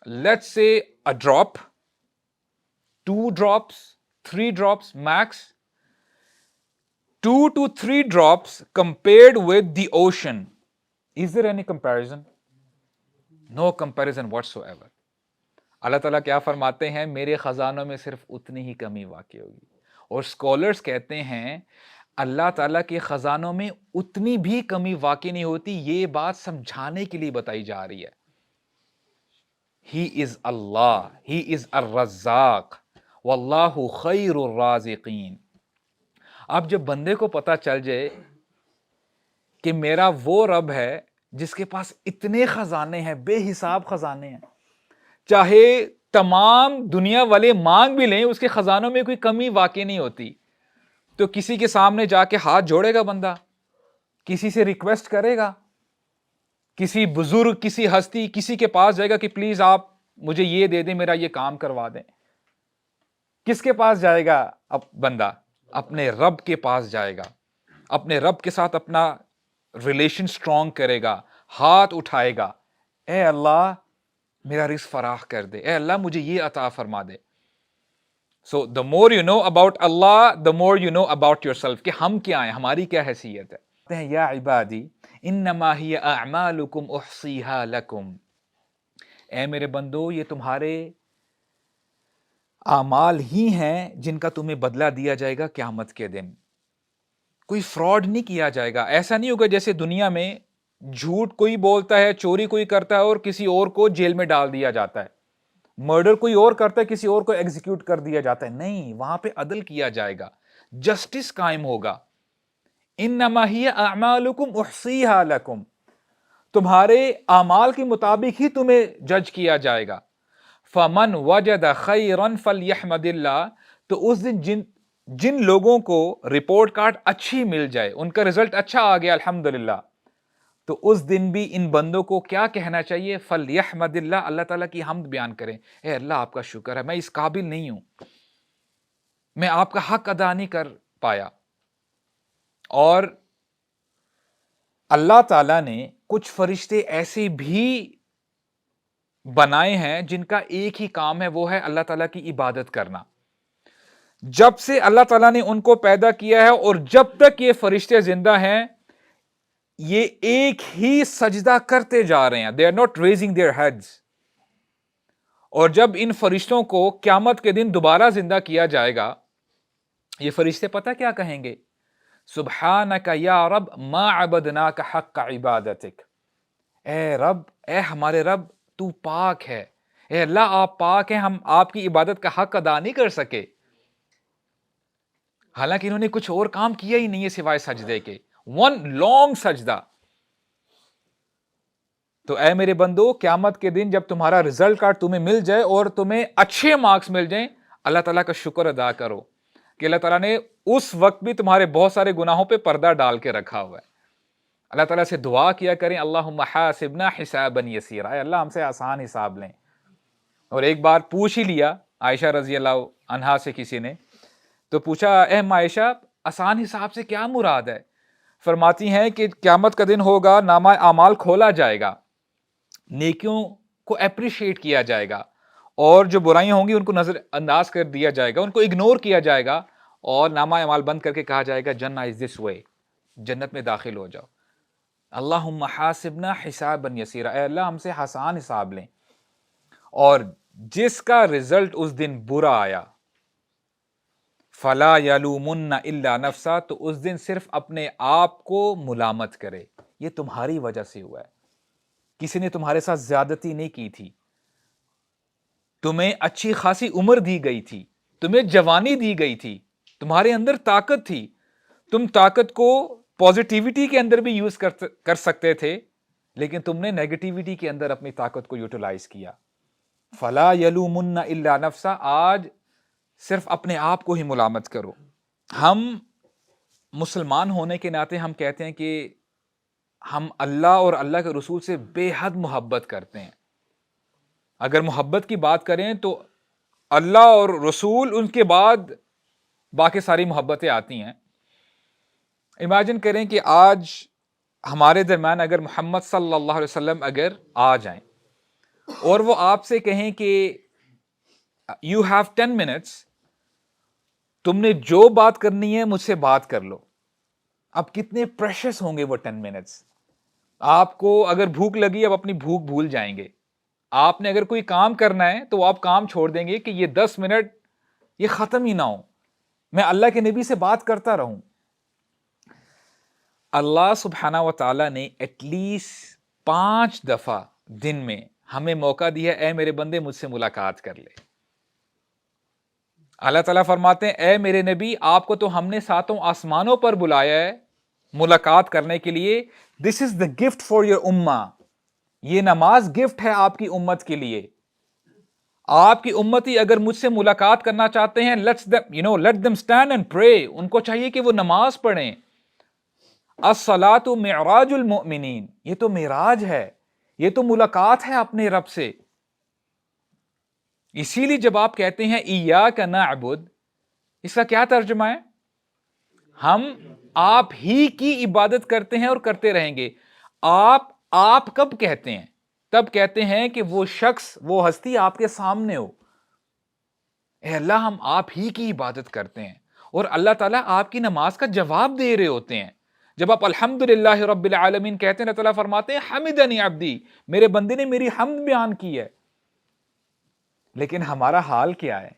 Let's say a drop, 2 drops, 3 drops max. 2 to 3 drops compared with the ocean. Is there any comparison? No comparison whatsoever. اللہ تعالیٰ کیا فرماتے ہیں, میرے خزانوں میں صرف اتنی ہی کمی واقع ہوگی. اور اسکالرس کہتے ہیں اللہ تعالیٰ کے خزانوں میں اتنی بھی کمی واقع نہیں ہوتی. یہ بات سمجھانے کے لیے بتائی جا رہی ہے. He is Allah, He is الرزاق, واللہ خیر الرازقین. اب جب بندے کو پتا چل جائے کہ میرا وہ رب ہے جس کے پاس اتنے خزانے ہیں, بے حساب خزانے ہیں, چاہے تمام دنیا والے مانگ بھی لیں اس کے خزانوں میں کوئی کمی واقع نہیں ہوتی, تو کسی کے سامنے جا کے ہاتھ جوڑے گا بندہ, کسی سے ریکویسٹ کرے گا, کسی بزرگ, کسی ہستی, کسی کے پاس جائے گا کہ پلیز آپ مجھے یہ دے دیں, میرا یہ کام کروا دیں. کس کے پاس جائے گا اب بندہ؟ اپنے رب کے پاس جائے گا, اپنے رب کے ساتھ اپنا ریلیشن سٹرونگ کرے گا, ہاتھ اٹھائے گا, اے اللہ میرا رزق فراخ کر دے, اے اللہ مجھے یہ عطا فرما دے. سو the more you know about Allah, the more you know about yourself, کہ ہم کیا ہیں, ہماری کیا حیثیت ہے. یا عبادی انما ہی اعمالکم احصیہا لکم, اے میرے بندو یہ تمہارے اعمال ہی ہیں جن کا تمہیں بدلہ دیا جائے گا قیامت کے دن. کوئی فراڈ نہیں کیا جائے گا. ایسا نہیں ہوگا جیسے دنیا میں جھوٹ کوئی بولتا ہے, چوری کوئی کرتا ہے اور کسی اور کو جیل میں ڈال دیا جاتا ہے, مرڈر کوئی اور کرتا ہے کسی اور کو ایگزیکیوٹ کر دیا جاتا ہے. نہیں, وہاں پہ عدل کیا جائے گا, جسٹس قائم ہوگا. انما ہی اعمالکم احصیہا لکم, تمہارے اعمال کے مطابق ہی تمہیں جج کیا جائے گا. فمن وجد خیرا فلیحمد اللہ, تو اس دن جن لوگوں کو رپورٹ کارڈ اچھی مل جائے, ان کا رزلٹ اچھا آ گیا الحمدللہ, تو اس دن بھی ان بندوں کو کیا کہنا چاہیے؟ فلیحمد اللہ, اللہ تعالیٰ کی حمد بیان کریں. اے اللہ آپ کا شکر ہے, میں اس قابل نہیں ہوں, میں آپ کا حق ادا نہیں کر پایا. اور اللہ تعالیٰ نے کچھ فرشتے ایسے بھی بنائے ہیں جن کا ایک ہی کام ہے, وہ ہے اللہ تعالیٰ کی عبادت کرنا. جب سے اللہ تعالیٰ نے ان کو پیدا کیا ہے اور جب تک یہ فرشتے زندہ ہیں, یہ ایک ہی سجدہ کرتے جا رہے ہیں. They are not raising their heads. اور جب ان فرشتوں کو قیامت کے دن دوبارہ زندہ کیا جائے گا, یہ فرشتے پتہ کیا کہیں گے؟ سبحانک یا رب ما عبدناک حق عبادتک, اے رب, اے ہمارے رب تو پاک ہے, اے اللہ آپ پاک ہیں, ہم آپ کی عبادت کا حق ادا نہیں کر سکے. حالانکہ انہوں نے کچھ اور کام کیا ہی نہیں ہے سوائے سجدے کے, ون لانگ سجدہ. تو اے میرے بندو, قیامت کے دن جب تمہارا رزلٹ کارڈ تمہیں مل جائے اور تمہیں اچھے مارکس مل جائیں, اللہ تعالیٰ کا شکر ادا کرو کہ اللہ تعالیٰ نے اس وقت بھی تمہارے بہت سارے گناہوں پہ پردہ ڈال کے رکھا ہوا ہے. اللہ تعالیٰ سے دعا کیا کریں, اللہم حاسبنا حسابا یسیرا, اے اللہ ہم سے آسان حساب لیں. اور ایک بار پوچھ ہی لیا عائشہ رضی اللہ عنہا سے کسی نے, تو پوچھا اے عائشہ آسان حساب سے کیا مراد ہے؟ فرماتی ہیں کہ قیامت کا دن ہوگا, نامہ اعمال کھولا جائے گا, نیکیوں کو اپریشیٹ کیا جائے گا, اور جو برائیاں ہوں گی ان کو نظر انداز کر دیا جائے گا, ان کو اگنور کیا جائے گا, اور نامہ اعمال بند کر کے کہا جائے گا جنہ از دس وے, جنت میں داخل ہو جاؤ. اللہم حاسبنا حسابا یسیرا, اے اللہ ہم سے آسان حساب لیں. اور جس کا رزلٹ اس دن برا آیا, فلا یلومن الا نفسا, تو اس دن صرف اپنے آپ کو ملامت کرے, یہ تمہاری وجہ سے ہوا ہے, کسی نے تمہارے ساتھ زیادتی نہیں کی تھی, تمہیں اچھی خاصی عمر دی گئی تھی, تمہیں جوانی دی گئی تھی, تمہارے اندر طاقت تھی, تم طاقت کو پازیٹیوٹی کے اندر بھی یوز کر سکتے تھے, لیکن تم نے نیگیٹیوٹی کے اندر اپنی طاقت کو یوٹیلائز کیا. فلا یلومن الا نفسا, آج صرف اپنے آپ کو ہی ملامت کرو. ہم مسلمان ہونے کے ناطے ہم کہتے ہیں کہ ہم اللہ اور اللہ کے رسول سے بے حد محبت کرتے ہیں. اگر محبت کی بات کریں تو اللہ اور رسول, ان کے بعد باقی ساری محبتیں آتی ہیں. امیجن کریں کہ آج ہمارے درمیان اگر محمد صلی اللہ علیہ وسلم اگر آ جائیں اور وہ آپ سے کہیں کہ یو ہیو 10 minutes, تم نے جو بات کرنی ہے مجھ سے بات کر لو. اب کتنے پریشس ہوں گے وہ 10 minutes. آپ کو اگر بھوک لگی اب اپنی بھوک بھول جائیں گے. آپ نے اگر کوئی کام کرنا ہے تو آپ کام چھوڑ دیں گے کہ یہ 10 منٹ یہ ختم ہی نہ ہو, میں اللہ کے نبی سے بات کرتا رہوں. اللہ سبحانہ و تعالیٰ نے ایٹ لیسٹ 5 دفعہ دن میں ہمیں موقع دیا, اے میرے بندے مجھ سے ملاقات کر لے. اللہ تعالیٰ فرماتے ہیں اے میرے نبی آپ کو تو ہم نے 7 آسمانوں پر بلایا ہے ملاقات کرنے کے لیے. دس از دا گفٹ فار یور امہ, یہ نماز گفٹ ہے آپ کی امت کے لیے. آپ کی امتی اگر مجھ سے ملاقات کرنا چاہتے ہیں let them stand and pray, ان کو چاہیے کہ وہ نماز پڑھیں. الصلاۃ معراج المؤمنین, یہ تو معراج ہے, یہ تو ملاقات ہے اپنے رب سے. اسی لیے جب آپ کہتے ہیں ایاک نعبد, اس کا کیا ترجمہ ہے؟ ہم آپ ہی کی عبادت کرتے ہیں اور کرتے رہیں گے. آپ کب کہتے ہیں؟ تب کہتے ہیں کہ وہ شخص وہ ہستی آپ کے سامنے ہو. اے اللہ ہم آپ ہی کی عبادت کرتے ہیں, اور اللہ تعالیٰ آپ کی نماز کا جواب دے رہے ہوتے ہیں. جب آپ الحمدللہ رب العالمین کہتے ہیں اللہ تعالیٰ فرماتے ہیں حمدنی عبدی, میرے بندے نے میری حمد بیان کی ہے. لیکن ہمارا حال کیا ہے؟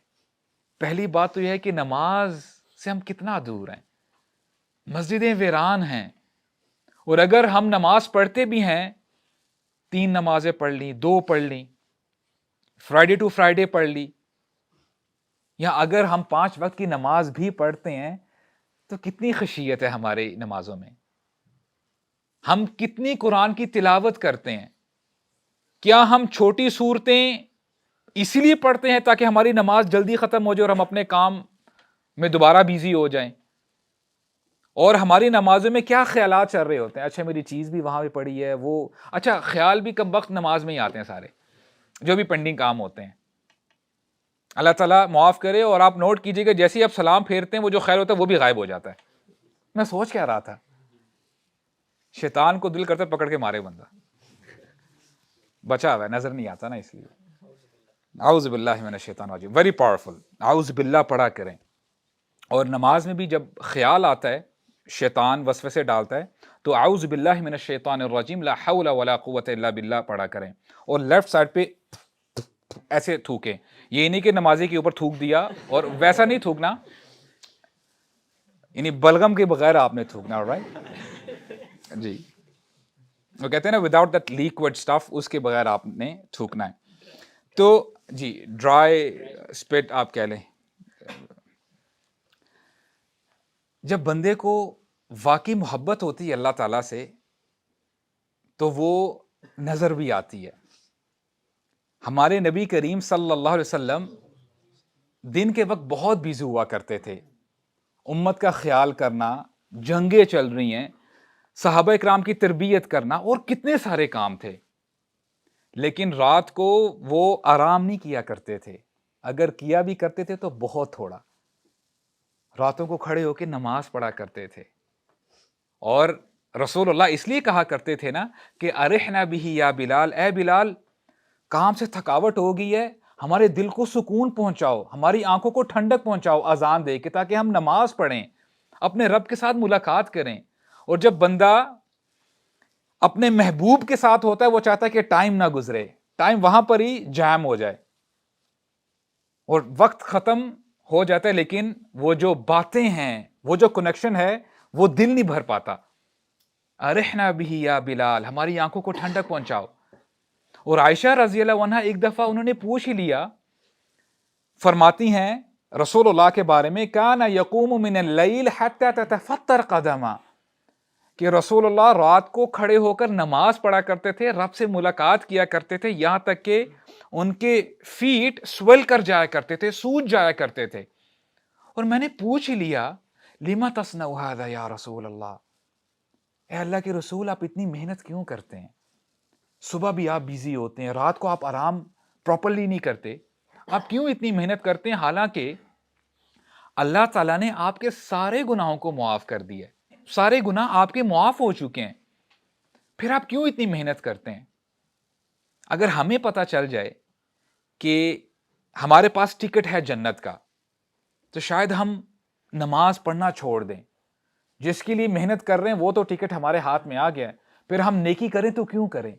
پہلی بات تو یہ ہے کہ نماز سے ہم کتنا دور ہیں. مسجدیں ویران ہیں, اور اگر ہم نماز پڑھتے بھی ہیں 3 نمازیں پڑھ لی, 2 پڑھ لی, فرائیڈے ٹو فرائیڈے پڑھ لی, یا اگر ہم 5 وقت کی نماز بھی پڑھتے ہیں تو کتنی خشیت ہے ہماری نمازوں میں. ہم کتنی قرآن کی تلاوت کرتے ہیں. کیا ہم چھوٹی صورتیں اسی لیے پڑھتے ہیں تاکہ ہماری نماز جلدی ختم ہو جائے اور ہم اپنے کام میں دوبارہ بیزی ہو جائیں؟ اور ہماری نمازوں میں کیا خیالات چل رہے ہوتے ہیں؟ اچھا میری چیز بھی وہاں پہ پڑی ہے, وہ اچھا خیال بھی کم وقت نماز میں ہی آتے ہیں سارے جو بھی پینڈنگ کام ہوتے ہیں. اللہ تعالیٰ معاف کرے. اور آپ نوٹ کیجئے کہ جیسے ہی آپ سلام پھیرتے ہیں وہ جو خیر ہوتا ہے وہ بھی غائب ہو جاتا ہے. میں سوچ کیا رہا تھا, شیطان کو دل کرتا پکڑ کے مارے بندہ, بچا ہوا ہے, نظر نہیں آتا نا, اس لیے. اعوذ باللہ من الشیطان الرجیم. ویری پاورفل, اعوذ باللہ پڑھا کریں. اور نماز میں بھی جب خیال آتا ہے, شیطان وسوسے ڈالتا ہے, تو اعوذ باللہ من الشیطان الرجیم لا حول ولا قوت الا باللہ پڑھا کریں. اور لیفٹ سائڈ پہ ایسے تھوکیں. یہ نہیں کہ نمازی کے اوپر تھوک دیا, اور ویسا نہیں تھوکنا, یعنی بلغم کے بغیر آپ نے تھوکنا, رائٹ جی. وہ کہتے ہیں نا وداؤٹ دیٹ لیکوڈ اسٹف, اس کے بغیر آپ نے تھوکنا ہے. تو جی ڈرائی اسپٹ آپ کہہ لیں. جب بندے کو واقعی محبت ہوتی ہے اللہ تعالیٰ سے تو وہ نظر بھی آتی ہے. ہمارے نبی کریم صلی اللہ علیہ وسلم دن کے وقت بہت بیزی ہوا کرتے تھے. امت کا خیال کرنا, جنگیں چل رہی ہیں, صحابہ اکرام کی تربیت کرنا, اور کتنے سارے کام تھے. لیکن رات کو وہ آرام نہیں کیا کرتے تھے. اگر کیا بھی کرتے تھے تو بہت تھوڑا. راتوں کو کھڑے ہو کے نماز پڑھا کرتے تھے. اور رسول اللہ اس لیے کہا کرتے تھے نا کہ ارحنا بہ یا بلال, اے بلال کام سے تھکاوٹ ہو گئی ہے, ہمارے دل کو سکون پہنچاؤ, ہماری آنکھوں کو ٹھنڈک پہنچاؤ اذان دے کے, تاکہ ہم نماز پڑھیں, اپنے رب کے ساتھ ملاقات کریں. اور جب بندہ اپنے محبوب کے ساتھ ہوتا ہے وہ چاہتا ہے کہ ٹائم نہ گزرے, ٹائم وہاں پر ہی جام ہو جائے اور وقت ختم ہو جاتا ہے, لیکن وہ جو باتیں ہیں, وہ جو کنیکشن ہے, وہ دل نہیں بھر پاتا. ارحنا بہ یا بلال, ہماری آنکھوں کو ٹھنڈک پہنچاؤ. اور عائشہ رضی اللہ عنہا ایک دفعہ انہوں نے پوچھ ہی لیا, فرماتی ہیں رسول اللہ کے بارے میں کان یقوم من اللیل حتی تتفطر قدمہ, کہ رسول اللہ رات کو کھڑے ہو کر نماز پڑھا کرتے تھے, رب سے ملاقات کیا کرتے تھے, یہاں تک کہ ان کے فیٹ سویل کر جایا کرتے تھے, سوج جایا کرتے تھے. اور میں نے پوچھ ہی لیا لما تصنع ھذا یا رسول اللہ, اے اللہ کے رسول آپ اتنی محنت کیوں کرتے ہیں؟ صبح بھی آپ بیزی ہوتے ہیں, رات کو آپ آرام پراپرلی نہیں کرتے, آپ کیوں اتنی محنت کرتے ہیں حالانکہ اللہ تعالیٰ نے آپ کے سارے گناہوں کو معاف کر دیا ہے, سارے گناہ آپ کے معاف ہو چکے ہیں, پھر آپ کیوں اتنی محنت کرتے ہیں؟ اگر ہمیں پتہ چل جائے کہ ہمارے پاس ٹکٹ ہے جنت کا تو شاید ہم نماز پڑھنا چھوڑ دیں. جس کے لیے محنت کر رہے ہیں وہ تو ٹکٹ ہمارے ہاتھ میں آ گیا ہے, پھر ہم نیکی کریں تو کیوں کریں.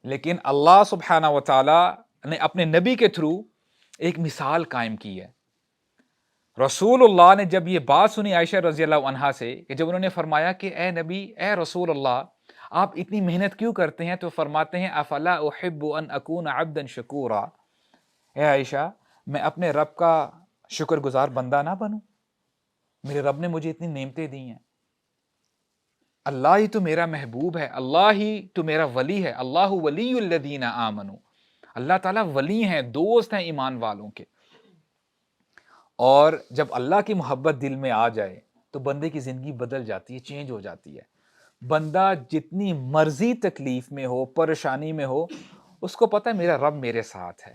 لیکن اللہ سبحانہ و تعالی نے اپنے نبی کے تھرو ایک مثال قائم کی ہے. رسول اللہ نے جب یہ بات سنی عائشہ رضی اللہ عنہا سے, کہ جب انہوں نے فرمایا کہ اے نبی, اے رسول اللہ, آپ اتنی محنت کیوں کرتے ہیں, تو فرماتے ہیں افلا احب ان اکون عبدا شکورا, اے عائشہ میں اپنے رب کا شکر گزار بندہ نہ بنوں, میرے رب نے مجھے اتنی نعمتیں دی ہیں, اللہ ہی تو میرا محبوب ہے, اللہ ہی تو میرا ولی ہے, اللہ ولی الذین آمنوا, اللہ تعالیٰ ولی ہیں, دوست ہیں ایمان والوں کے. اور جب اللہ کی محبت دل میں آ جائے تو بندے کی زندگی بدل جاتی ہے, چینج ہو جاتی ہے. بندہ جتنی مرضی تکلیف میں ہو, پریشانی میں ہو, اس کو پتہ ہے میرا رب میرے ساتھ ہے,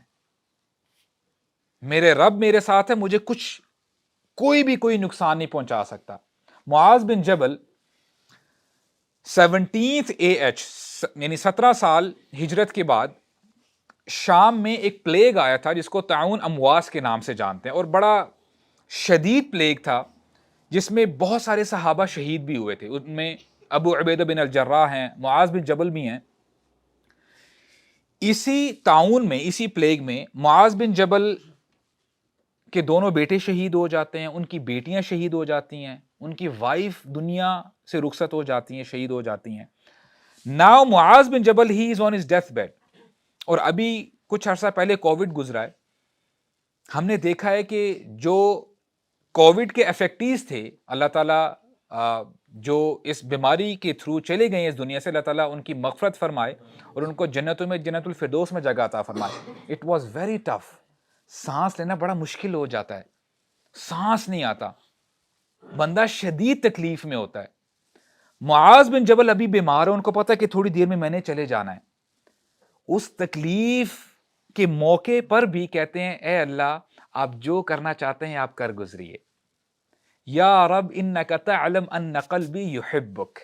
میرے رب میرے ساتھ ہے, مجھے کوئی نقصان نہیں پہنچا سکتا. معاذ بن جبل 17th AH یعنی 17 سال ہجرت کے بعد شام میں ایک پلیگ آیا تھا جس کو طاعون امواس کے نام سے جانتے ہیں, اور بڑا شدید پلیگ تھا جس میں بہت سارے صحابہ شہید بھی ہوئے تھے. ان میں ابو عبیدہ بن الجراح ہیں, معاذ بن جبل بھی ہیں. اسی طاعون میں, اسی پلیگ میں معاذ بن جبل کے دونوں بیٹے شہید ہو جاتے ہیں, ان کی بیٹیاں شہید ہو جاتی ہیں, ان کی وائف دنیا سے رخصت ہو جاتی ہیں, شہید ہو جاتی ہیں. ناؤ معاذ بن جبل ہی از آن ہز ڈیتھ بیڈ, اور ابھی کچھ عرصہ پہلے کووڈ گزرا ہے. ہم نے دیکھا ہے کہ جو کووڈ کے افیکٹیز تھے, اللہ تعالیٰ جو اس بیماری کے تھرو چلے گئے ہیں اس دنیا سے, اللہ تعالیٰ ان کی مغفرت فرمائے اور ان کو جنتوں میں, جنت الفردوس میں جگہ عطا فرمائے. اٹ واز ویری ٹف, سانس لینا بڑا مشکل ہو جاتا ہے, سانس نہیں آتا, بندہ شدید تکلیف میں ہوتا ہے. معاذ بن جبل ابھی بیمار ہے, ان کو پتا ہے کہ تھوڑی دیر میں نے چلے جانا ہے. اس تکلیف کے موقع پر بھی کہتے ہیں اے اللہ آپ جو کرنا چاہتے ہیں آپ کر گزریے. یا رب انک تعلم ان قلبی یحبک,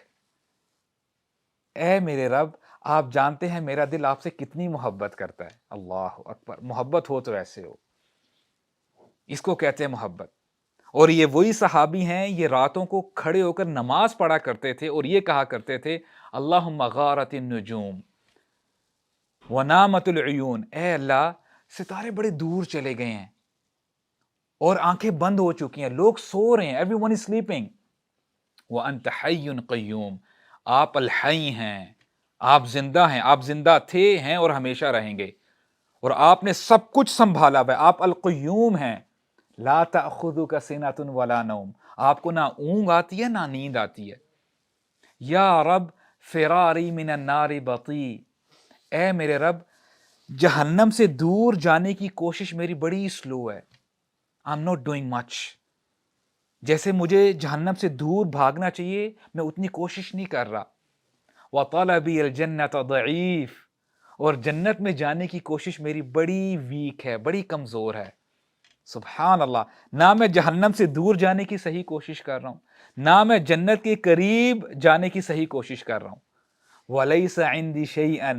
اے میرے رب آپ جانتے ہیں میرا دل آپ سے کتنی محبت کرتا ہے. اللہ اکبر, محبت ہو تو ایسے ہو, اس کو کہتے ہیں محبت. اور یہ وہی صحابی ہیں, یہ راتوں کو کھڑے ہو کر نماز پڑھا کرتے تھے اور یہ کہا کرتے تھے اللہم غارت النجوم ونامت العیون, اے اللہ ستارے بڑے دور چلے گئے ہیں اور آنکھیں بند ہو چکی ہیں, لوگ سو رہے ہیں, ایوری ون از سلیپنگ. وانت حی قیوم, آپ الحی ہیں, آپ زندہ ہیں, آپ زندہ تھے, ہیں اور ہمیشہ رہیں گے, اور آپ نے سب کچھ سنبھالا ہے, آپ القیوم ہیں. لا تأخذک سنۃ ولا نوم, آپ کو نہ اونگ آتی ہے نہ نیند آتی ہے. یا رب فراری من النار بطیء, اے میرے رب جہنم سے دور جانے کی کوشش میری بڑی سلو ہے. I'm not doing much. جیسے مجھے جہنم سے دور بھاگنا چاہیے میں اتنی کوشش نہیں کر رہا. وطلبی الجنت ضعیف, اور جنت میں جانے کی کوشش میری بڑی ویک ہے, بڑی کمزور ہے. سبحان اللہ, نہ میں جہنم سے دور جانے کی صحیح کوشش کر رہا ہوں, نہ میں جنت کے قریب جانے کی صحیح کوشش کر رہا ہوں. وَلَيْسَ عِنْدِي شَيْئًا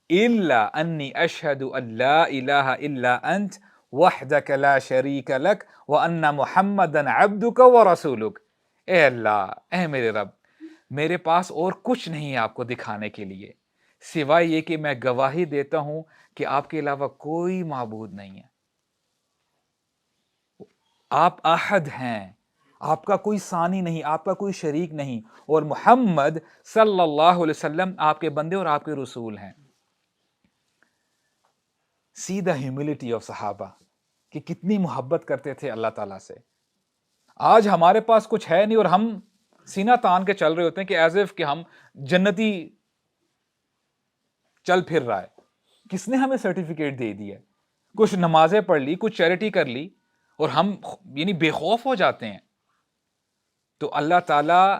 إِلَّا أَنِّي أَشْهَدُ أَن لَا إِلَهَ إِلَّا أَنْتَ وَحْدَكَ لَا شَرِيكَ لَكَ وَأَنَّ مُحَمَّدًا عَبْدُكَ وَرَسُولُكَ. اے اللہ, اے میرے رب, میرے پاس اور کچھ نہیں ہے آپ کو دکھانے کے لیے سوائے یہ کہ میں گواہی دیتا ہوں کہ آپ کے علاوہ کوئی معبود نہیں ہے, آپ احد ہیں, آپ کا کوئی ثانی نہیں, آپ کا کوئی شریک نہیں, اور محمد صلی اللہ علیہ وسلم آپ کے بندے اور آپ کے رسول ہیں. See the humility of صحابہ, کہ کتنی محبت کرتے تھے اللہ تعالیٰ سے. آج ہمارے پاس کچھ ہے نہیں اور ہم سینہ تان کے چل رہے ہوتے ہیں کہ ایز اف کہ ہم جنتی چل پھر رہا ہے. کس نے ہمیں سرٹیفکیٹ دے دی ہے؟ کچھ نمازیں پڑھ لی, کچھ چیریٹی کر لی, اور ہم یعنی بے خوف ہو جاتے ہیں. تو اللہ تعالیٰ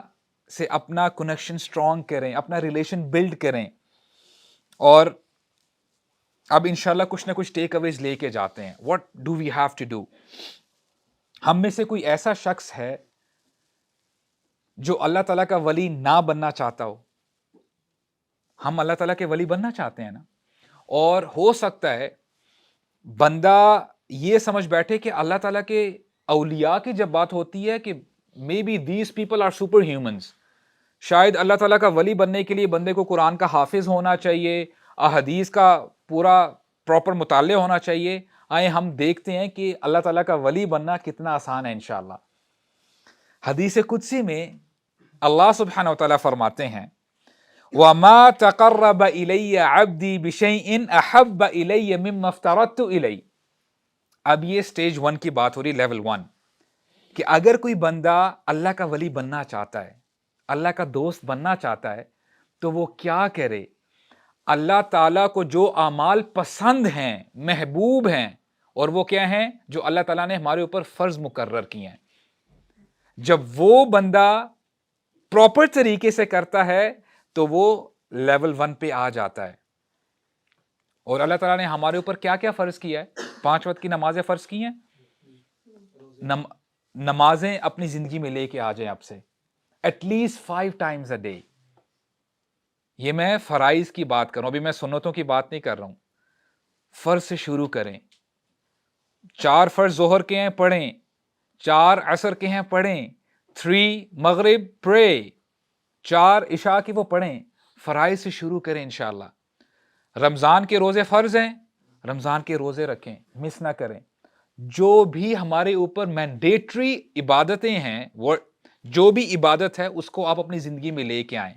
سے اپنا کنیکشن سٹرونگ کریں, اپنا ریلیشن بلڈ کریں, اور اب انشاءاللہ کچھ نہ کچھ ٹیک اویز لے کے جاتے ہیں. What do we have to do? ہم میں سے کوئی ایسا شخص ہے جو اللہ تعالیٰ کا ولی نہ بننا چاہتا ہو؟ ہم اللہ تعالیٰ کے ولی بننا چاہتے ہیں نا, اور ہو سکتا ہے بندہ یہ سمجھ بیٹھے کہ اللہ تعالیٰ کے اولیاء کی جب بات ہوتی ہے کہ maybe these people are super humans, شاید اللہ تعالیٰ کا ولی بننے کے لیے بندے کو قرآن کا حافظ ہونا چاہیے، احادیث کا پورا پراپر مطالعہ ہونا چاہیے. آئے ہم دیکھتے ہیں کہ اللہ تعالیٰ کا ولی بننا کتنا آسان ہے انشاءاللہ. حدیث قدسی میں اللہ سبحانہ وتعالیٰ فرماتے ہیں وَمَا تَقَرَّبَ إِلَيَّ عَبْدِي بِشَيْءٍ أَحَبَّ إِلَيَّ مِمَّا افْتَرَضْتُ عَلَيْهِ. اب یہ سٹیج 1 کی بات ہو رہی، لیول 1، کہ اگر کوئی بندہ اللہ کا ولی بننا چاہتا ہے، اللہ کا دوست بننا چاہتا ہے، تو وہ کیا کرے؟ اللہ تعالیٰ کو جو اعمال پسند ہیں، محبوب ہیں، اور وہ کیا ہیں؟ جو اللہ تعالیٰ نے ہمارے اوپر فرض مقرر کیے ہیں. جب وہ بندہ پراپر طریقے سے کرتا ہے تو وہ لیول 1 پہ آ جاتا ہے. اور اللہ تعالیٰ نے ہمارے اوپر کیا کیا فرض کیا ہے؟ 5 وقت کی نمازیں فرض کی ہیں. نمازیں اپنی زندگی میں لے کے آ جائیں آپ سے at least 5 times a day. یہ میں فرائض کی بات کر رہا ہوں، ابھی میں سنتوں کی بات نہیں کر رہا ہوں. فرض سے شروع کریں. 4 فرض ظہر کے ہیں پڑھیں، 4 عصر کے ہیں پڑھیں، 3 مغرب پرے، 4 عشاء کی وہ پڑھیں. فرائض سے شروع کریں انشاءاللہ. رمضان کے روزے فرض ہیں، رمضان کے روزے رکھیں، مس نہ کریں. جو بھی ہمارے اوپر مینڈیٹری عبادتیں ہیں، وہ جو بھی عبادت ہے اس کو آپ اپنی زندگی میں لے کے آئیں.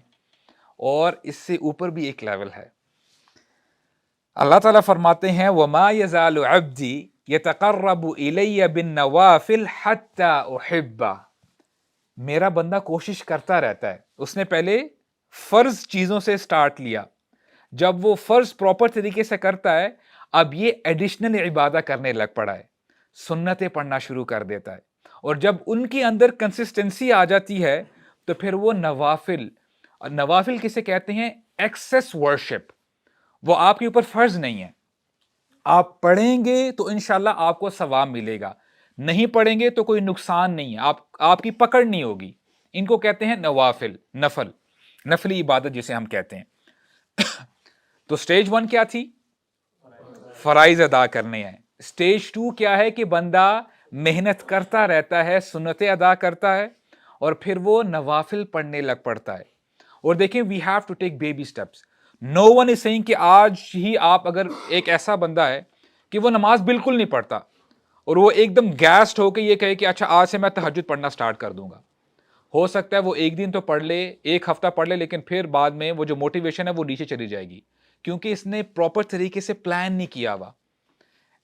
اور اس سے اوپر بھی ایک لیول ہے. اللہ تعالیٰ فرماتے ہیں وَمَا يَزَالُ عَبْدِي يَتَقَرَّبُ إِلَيَّ بِالنَّوَافِلِ حَتَّى أُحِبَّهُ. میرا بندہ کوشش کرتا رہتا ہے. اس نے پہلے فرض چیزوں سے سٹارٹ لیا، جب وہ فرض پراپر طریقے سے کرتا ہے اب یہ ایڈیشنل عبادت کرنے لگ پڑا ہے، سنتیں پڑھنا شروع کر دیتا ہے. اور جب ان کے اندر کنسسٹنسی آ جاتی ہے تو پھر وہ نوافل کسے کہتے ہیں؟ Excess worship. وہ آپ کے اوپر فرض نہیں ہے، آپ پڑھیں گے تو انشاءاللہ آپ کو ثواب ملے گا، نہیں پڑھیں گے تو کوئی نقصان نہیں ہے، آپ کی پکڑ نہیں ہوگی. ان کو کہتے ہیں نوافل، نفلی عبادت جسے ہم کہتے ہیں. تو سٹیج 1 کیا تھی؟ فرائض ادا کرنے ہیں. سٹیج 2 کیا ہے؟ کہ بندہ محنت کرتا رہتا ہے، سنتیں ادا کرتا ہے، اور پھر وہ نوافل پڑھنے لگ پڑتا ہے. اور دیکھیں we have to take baby steps. No one is seeing کہ آج ہی آپ اگر ایک ایسا بندہ ہے کہ وہ نماز بالکل نہیں پڑھتا اور وہ ایک دم گیسڈ ہو کے یہ کہے کہ اچھا آج سے میں تہجد پڑھنا سٹارٹ کر دوں گا، ہو سکتا ہے وہ ایک دن تو پڑھ لے، ایک ہفتہ پڑھ لے، لیکن پھر بعد میں وہ جو موٹیویشن ہے وہ نیچے چلی جائے گی، کیونکہ اس نے پراپر طریقے سے پلان نہیں کیا ہوا.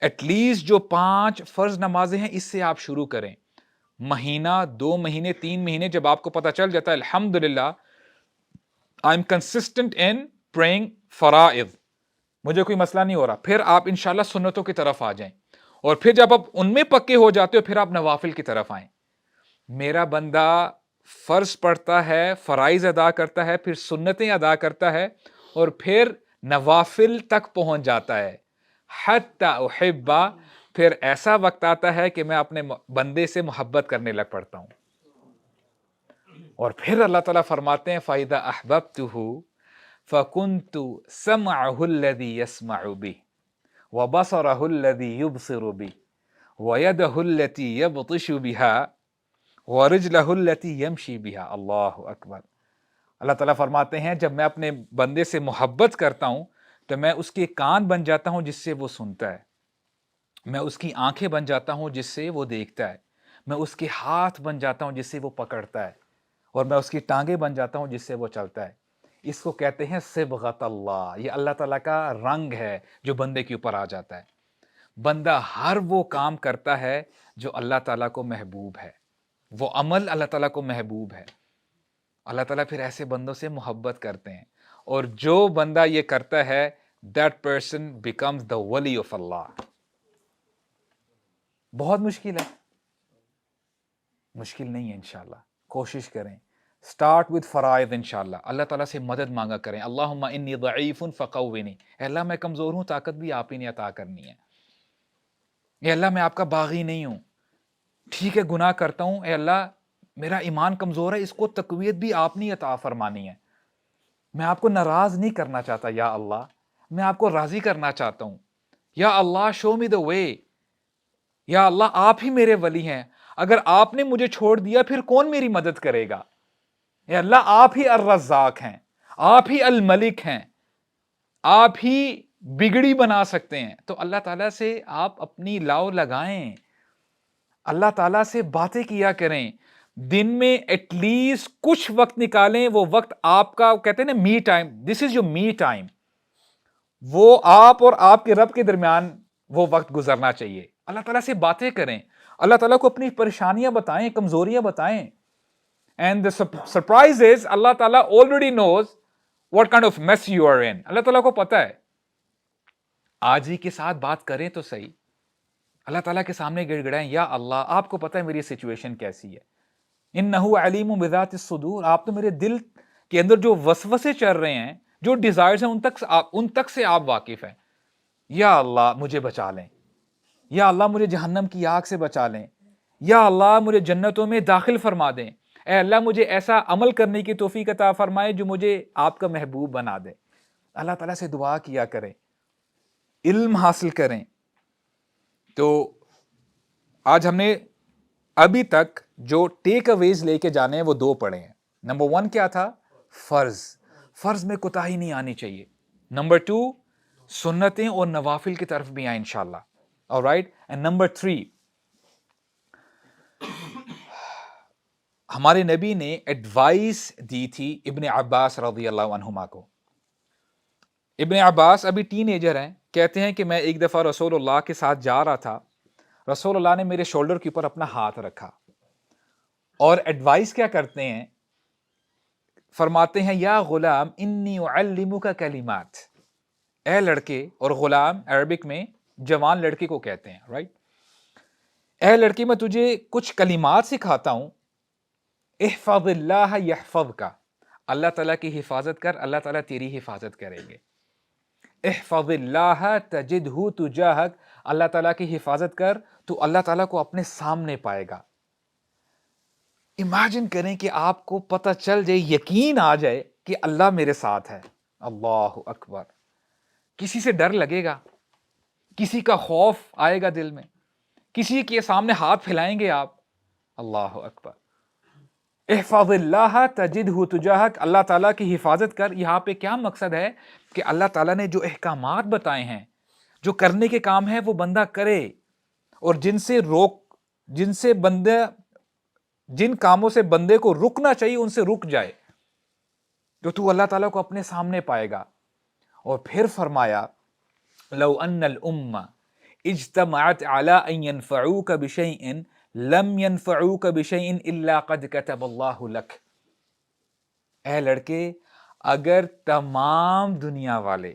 ایٹ لیسٹ جو 5 فرض نمازیں ہیں اس سے آپ شروع کریں. مہینہ، 2 مہینے، 3 مہینے جب آپ کو پتہ چل جاتا ہے الحمدللہ I am consistent in praying فرائض، مجھے کوئی مسئلہ نہیں ہو رہا، پھر آپ انشاءاللہ سنتوں کی طرف آ جائیں. اور پھر جب آپ ان میں پکے ہو جاتے ہو پھر آپ نوافل کی طرف آئیں. میرا بندہ فرض پڑھتا ہے، فرائض ادا کرتا ہے، پھر سنتیں ادا کرتا ہے، اور پھر نوافل تک پہنچ جاتا ہے. حتی احبہ، پھر ایسا وقت آتا ہے کہ میں اپنے بندے سے محبت کرنے لگ پڑتا ہوں. اور پھر اللہ تعالیٰ فرماتے ہیں فَإِذَا أَحْبَبْتُهُ فَكُنْتُ سَمْعَهُ الَّذِي يَسْمَعُ بِهِ وَبَصَرَهُ الَّذِي يُبْصِرُ بِهِ وَيَدَهُ الَّتِي يَبْطِشُ بِهَا وَرِجْلَهُ الَّتِي يَمْشِي بِهَا. اللہ اکبر. اللہ تعالیٰ فرماتے ہیں جب میں اپنے بندے سے محبت کرتا ہوں تو میں اس کے کان بن جاتا ہوں جس سے وہ سنتا ہے، میں اس کی آنکھیں بن جاتا ہوں جس سے وہ دیکھتا ہے، میں اس کے ہاتھ بن جاتا ہوں جس سے وہ پکڑتا ہے، اور میں اس کی ٹانگیں بن جاتا ہوں جس سے وہ چلتا ہے. اس کو کہتے ہیں صبغت اللہ. یہ اللہ تعالیٰ کا رنگ ہے جو بندے کے اوپر آ جاتا ہے. بندہ ہر وہ کام کرتا ہے جو اللہ تعالیٰ کو محبوب ہے، وہ عمل اللہ تعالیٰ کو محبوب ہے. اللہ تعالیٰ پھر ایسے بندوں سے محبت کرتے ہیں، اور جو بندہ یہ کرتا ہے that person becomes the wali of Allah. بہت مشکل ہے، مشکل نہیں ہے. انشاءاللہ کوشش کریں. سٹارٹ with فرائض انشاءاللہ. اللہ تعالیٰ سے مدد مانگا کریں. اللہم انی ضعیف فقوینی. اے اللہ میں کمزور ہوں، طاقت بھی آپ ہی نے عطا کرنی ہے. اے اللہ میں آپ کا باغی نہیں ہوں، ٹھیک ہے گناہ کرتا ہوں، اے اللہ میرا ایمان کمزور ہے، اس کو تقویت بھی آپ نے عطا فرمانی ہے. میں آپ کو ناراض نہیں کرنا چاہتا یا اللہ، میں آپ کو راضی کرنا چاہتا ہوں. یا اللہ شو می دا وے. یا اللہ آپ ہی میرے ولی ہیں, اگر آپ نے مجھے چھوڑ دیا پھر کون میری مدد کرے گا؟ یا اللہ آپ ہی الرزاق ہیں, آپ ہی الملک ہیں, آپ ہی بگڑی بنا سکتے ہیں. تو اللہ تعالیٰ سے آپ اپنی لاؤ لگائیں, اللہ تعالیٰ سے باتیں کیا کریں, دن میں ایٹ لیسٹ کچھ وقت نکالیں. وہ وقت آپ کا کہتے ہیں نا me time, this is your me time. وہ آپ اور آپ کے رب کے درمیان وہ وقت گزرنا چاہیے. اللہ تعالیٰ سے باتیں کریں, اللہ تعالیٰ کو اپنی پریشانیاں بتائیں, کمزوریاں بتائیں. اینڈ the surprise is اللہ تعالیٰ already knows what kind of mess you are in. اللہ تعالیٰ کو پتا ہے. آج ہی کے ساتھ بات کریں تو صحیح, اللہ تعالیٰ کے سامنے گڑ گڑائیں, یا اللہ آپ کو پتا ہے میری سچویشن کیسی ہے. انہ علیم بذات الصدور, آپ تو میرے دل کے اندر جو وسوسے چل رہے ہیں, جو ڈیزائرز ہیں, ان تک سے آپ واقف ہیں. یا اللہ مجھے بچا لیں, یا اللہ مجھے جہنم کی آگ سے بچا لیں, یا اللہ مجھے جنتوں میں داخل فرما دیں. اے اللہ مجھے ایسا عمل کرنے کی توفیق عطا فرمائے جو مجھے آپ کا محبوب بنا دے. اللہ تعالیٰ سے دعا کیا کریں, علم حاصل کریں. تو آج ہم نے ابھی تک جو ٹیک اویز لے کے جانے ہیں وہ 2 پڑھے ہیں. نمبر 1 کیا تھا؟ فرض میں کوتاہی نہیں آنی چاہیے. نمبر 2 سنتیں اور نوافل کی طرف بھی آئیں انشاءاللہ. آلرائٹ. اینڈ نمبر 3 ہمارے نبی نے ایڈوائس دی تھی ابن عباس رضی اللہ عنہما کو. ابن عباس ابھی ٹین ایجر ہیں, کہتے ہیں کہ میں ایک دفعہ رسول اللہ کے ساتھ جا رہا تھا, رسول اللہ نے میرے شولڈر کے اوپر اپنا ہاتھ رکھا اور ایڈوائس کیا کرتے ہیں, فرماتے ہیں یا غلام انی اعلمک کلمات. اے لڑکے, اور غلام عربک میں جوان لڑکے کو کہتے ہیں, رائٹ. اے لڑکے میں تجھے کچھ کلمات سکھاتا ہوں. احفظ اللہ یحفظک, اللہ تعالیٰ کی حفاظت کر, اللہ تعالیٰ تیری حفاظت کریں گے. احفظ اللہ تجدہ تجاہک, اللہ تعالیٰ کی حفاظت کر تو اللہ تعالیٰ کو اپنے سامنے پائے گا. امیجن کریں کہ آپ کو پتہ چل جائے, یقین آ جائے کہ اللہ میرے ساتھ ہے. اللہ اکبر. کسی سے ڈر لگے گا, کسی کا خوف آئے گا دل میں, کسی کے سامنے ہاتھ پھیلائیں گے آپ. اللہ اکبر. احفظ اللہ تجدہ تجاہک, اللہ تعالیٰ کی حفاظت کر. یہاں پہ کیا مقصد ہے کہ اللہ تعالیٰ نے جو احکامات بتائے ہیں, جو کرنے کے کام ہے وہ بندہ کرے, اور جن کاموں سے بندے کو رکنا چاہیے ان سے رک جائے, تو اللہ تعالیٰ کو اپنے سامنے پائے گا. اور پھر فرمایا لو ان الامہ اجتمعت علی ان ينفعوک بشیء لم ينفعوک بشیء الا قد كتب اللہ لک. اے لڑکے, اگر تمام دنیا والے,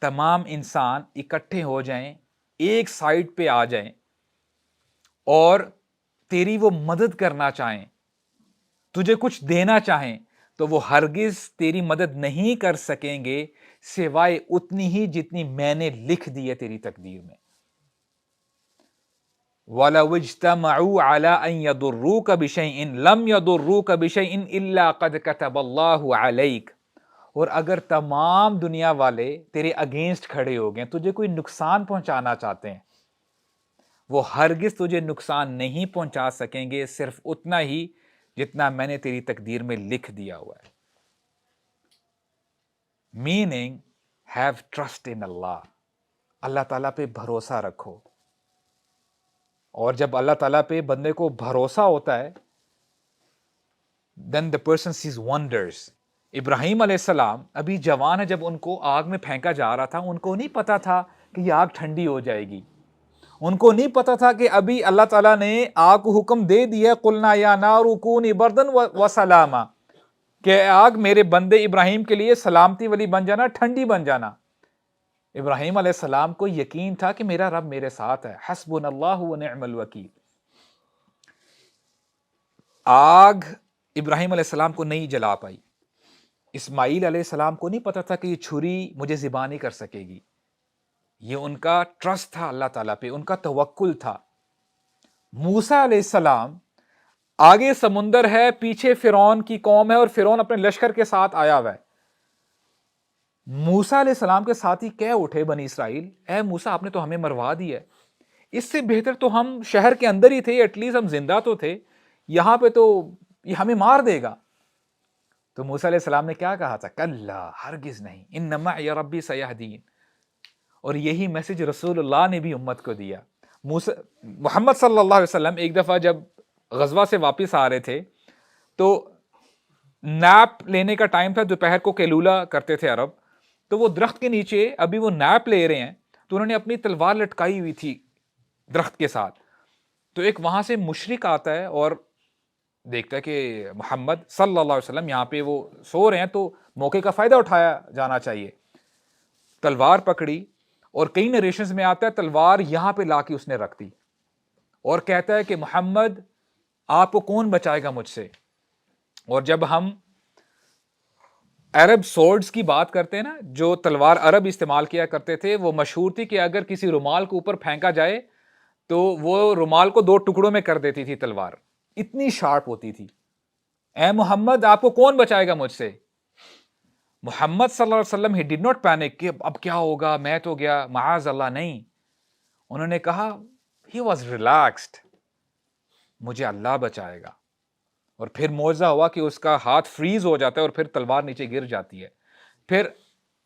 تمام انسان اکٹھے ہو جائیں, ایک سائٹ پہ آ جائیں اور تیری وہ مدد کرنا چاہیں, تجھے کچھ دینا چاہیں, تو وہ ہرگز تیری مدد نہیں کر سکیں گے سوائے اتنی ہی جتنی میں نے لکھ دی ہے تیری تقدیر میں. وَلَوْ اجْتَمَعُوا عَلَىٰ أَن يَضُرُّوكَ بِشَيْءٍ لَمْ يَضُرُّوكَ بِشَيْءٍ إِلَّا قَدْ كَتَبَ اللَّهُ عَلَيْكَ. اور اگر تمام دنیا والے تیرے اگینسٹ کھڑے ہو گئے, تجھے کوئی نقصان پہنچانا چاہتے ہیں, وہ ہرگز تجھے نقصان نہیں پہنچا سکیں گے صرف اتنا ہی جتنا میں نے تیری تقدیر میں لکھ دیا ہوا ہے. میننگ ہیو ٹرسٹ ان اللہ, اللہ تعالیٰ پہ بھروسہ رکھو. اور جب اللہ تعالیٰ پہ بندے کو بھروسہ ہوتا ہے, then the person sees wonders. ابراہیم علیہ السلام ابھی جوان ہے, جب ان کو آگ میں پھینکا جا رہا تھا, ان کو نہیں پتا تھا کہ یہ آگ ٹھنڈی ہو جائے گی, ان کو نہیں پتا تھا کہ ابھی اللہ تعالیٰ نے آگ کو حکم دے دیا, قلنا یا نار کونی بردن وسلاما, کہ آگ میرے بندے ابراہیم کے لیے سلامتی والی بن جانا, ٹھنڈی بن جانا. ابراہیم علیہ السلام کو یقین تھا کہ میرا رب میرے ساتھ ہے, حسبنا اللہ ونعم الوکیل. آگ ابراہیم علیہ السلام کو نہیں جلا پائی. اسماعیل علیہ السلام کو نہیں پتا تھا کہ یہ چھری مجھے ذبح نہیں کر سکے گی. یہ ان کا ٹرسٹ تھا اللہ تعالیٰ پہ, ان کا توکل تھا. موسیٰ علیہ السلام, آگے سمندر ہے, پیچھے فرعون کی قوم ہے, اور فرعون اپنے لشکر کے ساتھ آیا ہوا ہے. موسیٰ علیہ السلام کے ساتھ ہی کہہ اٹھے بنی اسرائیل، اے موسیٰ آپ نے تو ہمیں مروا دیا ہے، اس سے بہتر تو ہم شہر کے اندر ہی تھے، ایٹ لیسٹ ہم زندہ تو تھے، یہاں پہ تو یہ ہمیں مار دے گا۔ تو موسیٰ علیہ السلام نے کیا کہا تھا؟ کلا، ہرگز نہیں، ان معی ربی سیہدین۔ اور یہی میسج رسول اللہ نے بھی امت کو دیا۔ محمد صلی اللہ علیہ وسلم ایک دفعہ جب غزوہ سے واپس آ رہے تھے تو نیپ لینے کا ٹائم تھا، دوپہر کو قیلولہ کرتے تھے عرب، تو وہ درخت کے نیچے ابھی وہ نیپ لے رہے ہیں، تو انہوں نے اپنی تلوار لٹکائی ہوئی تھی درخت کے ساتھ۔ تو ایک وہاں سے مشرک آتا ہے اور دیکھتا ہے کہ محمد صلی اللہ علیہ وسلم یہاں پہ وہ سو رہے ہیں، تو موقع کا فائدہ اٹھایا جانا چاہیے۔ تلوار پکڑی، اور کئی نریشنز میں آتا ہے تلوار یہاں پہ لا کے اس نے رکھ دی، اور کہتا ہے کہ محمد آپ کو کون بچائے گا مجھ سے۔ اور جب ہم عرب سورڈز کی بات کرتے ہیں نا، جو تلوار عرب استعمال کیا کرتے تھے، وہ مشہور تھی کہ اگر کسی رومال کو اوپر پھینکا جائے تو وہ رومال کو 2 ٹکڑوں میں کر دیتی تھی تلوار، اتنی شارپ ہوتی تھی۔ اے محمد آپ کو کون بچائے گا مجھ سے؟ محمد صلی اللہ علیہ وسلم ہی ڈڈ ناٹ پینک کہ اب کیا ہوگا، میں تو گیا، معاذ اللہ، نہیں۔ انہوں نے کہا ہی واز ریلیکسڈ، مجھے اللہ بچائے گا۔ اور پھر معجزہ ہوا کہ اس کا ہاتھ فریز ہو جاتا ہے اور پھر تلوار نیچے گر جاتی ہے۔ پھر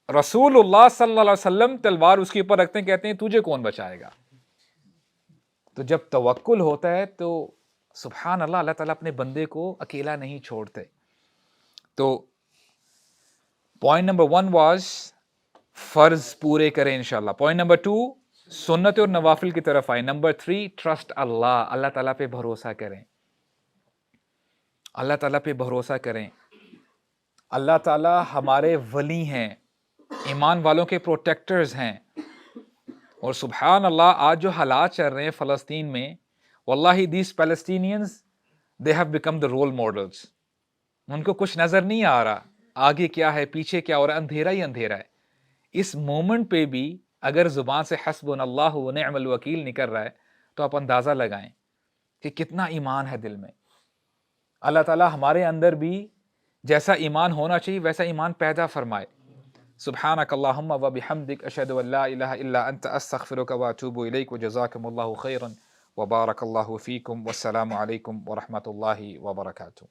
رسول اللہ صلی اللہ علیہ وسلم تلوار اس کے اوپر رکھتے ہیں، کہتے ہیں تجھے کون بچائے گا؟ تو جب توکل ہوتا ہے تو سبحان اللہ، اللہ تعالیٰ اپنے بندے کو اکیلا نہیں چھوڑتے۔ تو پوائنٹ نمبر 1 واز فرض پورے کریں انشاءاللہ۔ پوائنٹ نمبر 2 سنت اور نوافل کی طرف آئے۔ نمبر 3 ٹرسٹ اللہ، اللہ تعالیٰ پہ بھروسہ کریں، اللہ تعالیٰ پہ بھروسہ کریں۔ اللہ تعالیٰ ہمارے ولی ہیں، ایمان والوں کے پروٹیکٹرز ہیں۔ اور سبحان اللہ آج جو حالات چل رہے ہیں فلسطین میں، واللہ these Palestinians they have become the role models. ان کو کچھ نظر نہیں آ رہا آگے کیا ہے، پیچھے کیا ہو رہا ہے، اندھیرا ہی اندھیرا ہے۔ اس مومنٹ پہ بھی اگر زبان سے حسبنا اللہ و نعم الوکیل نکل رہا ہے تو آپ اندازہ لگائیں کہ کتنا ایمان ہے دل میں۔ اللہ تعالیٰ ہمارے اندر بھی جیسا ایمان ہونا چاہیے ویسا ایمان پیدا فرمائے۔ سبحانک اللہم و بحمدک، اشہد ان لا الہ الا انت، استغفرک و اتوب الیک، وجزاکم اللہ خیرا وبارک اللہ فیکم، والسلام علیکم ورحمۃ اللہ وبرکاتہ۔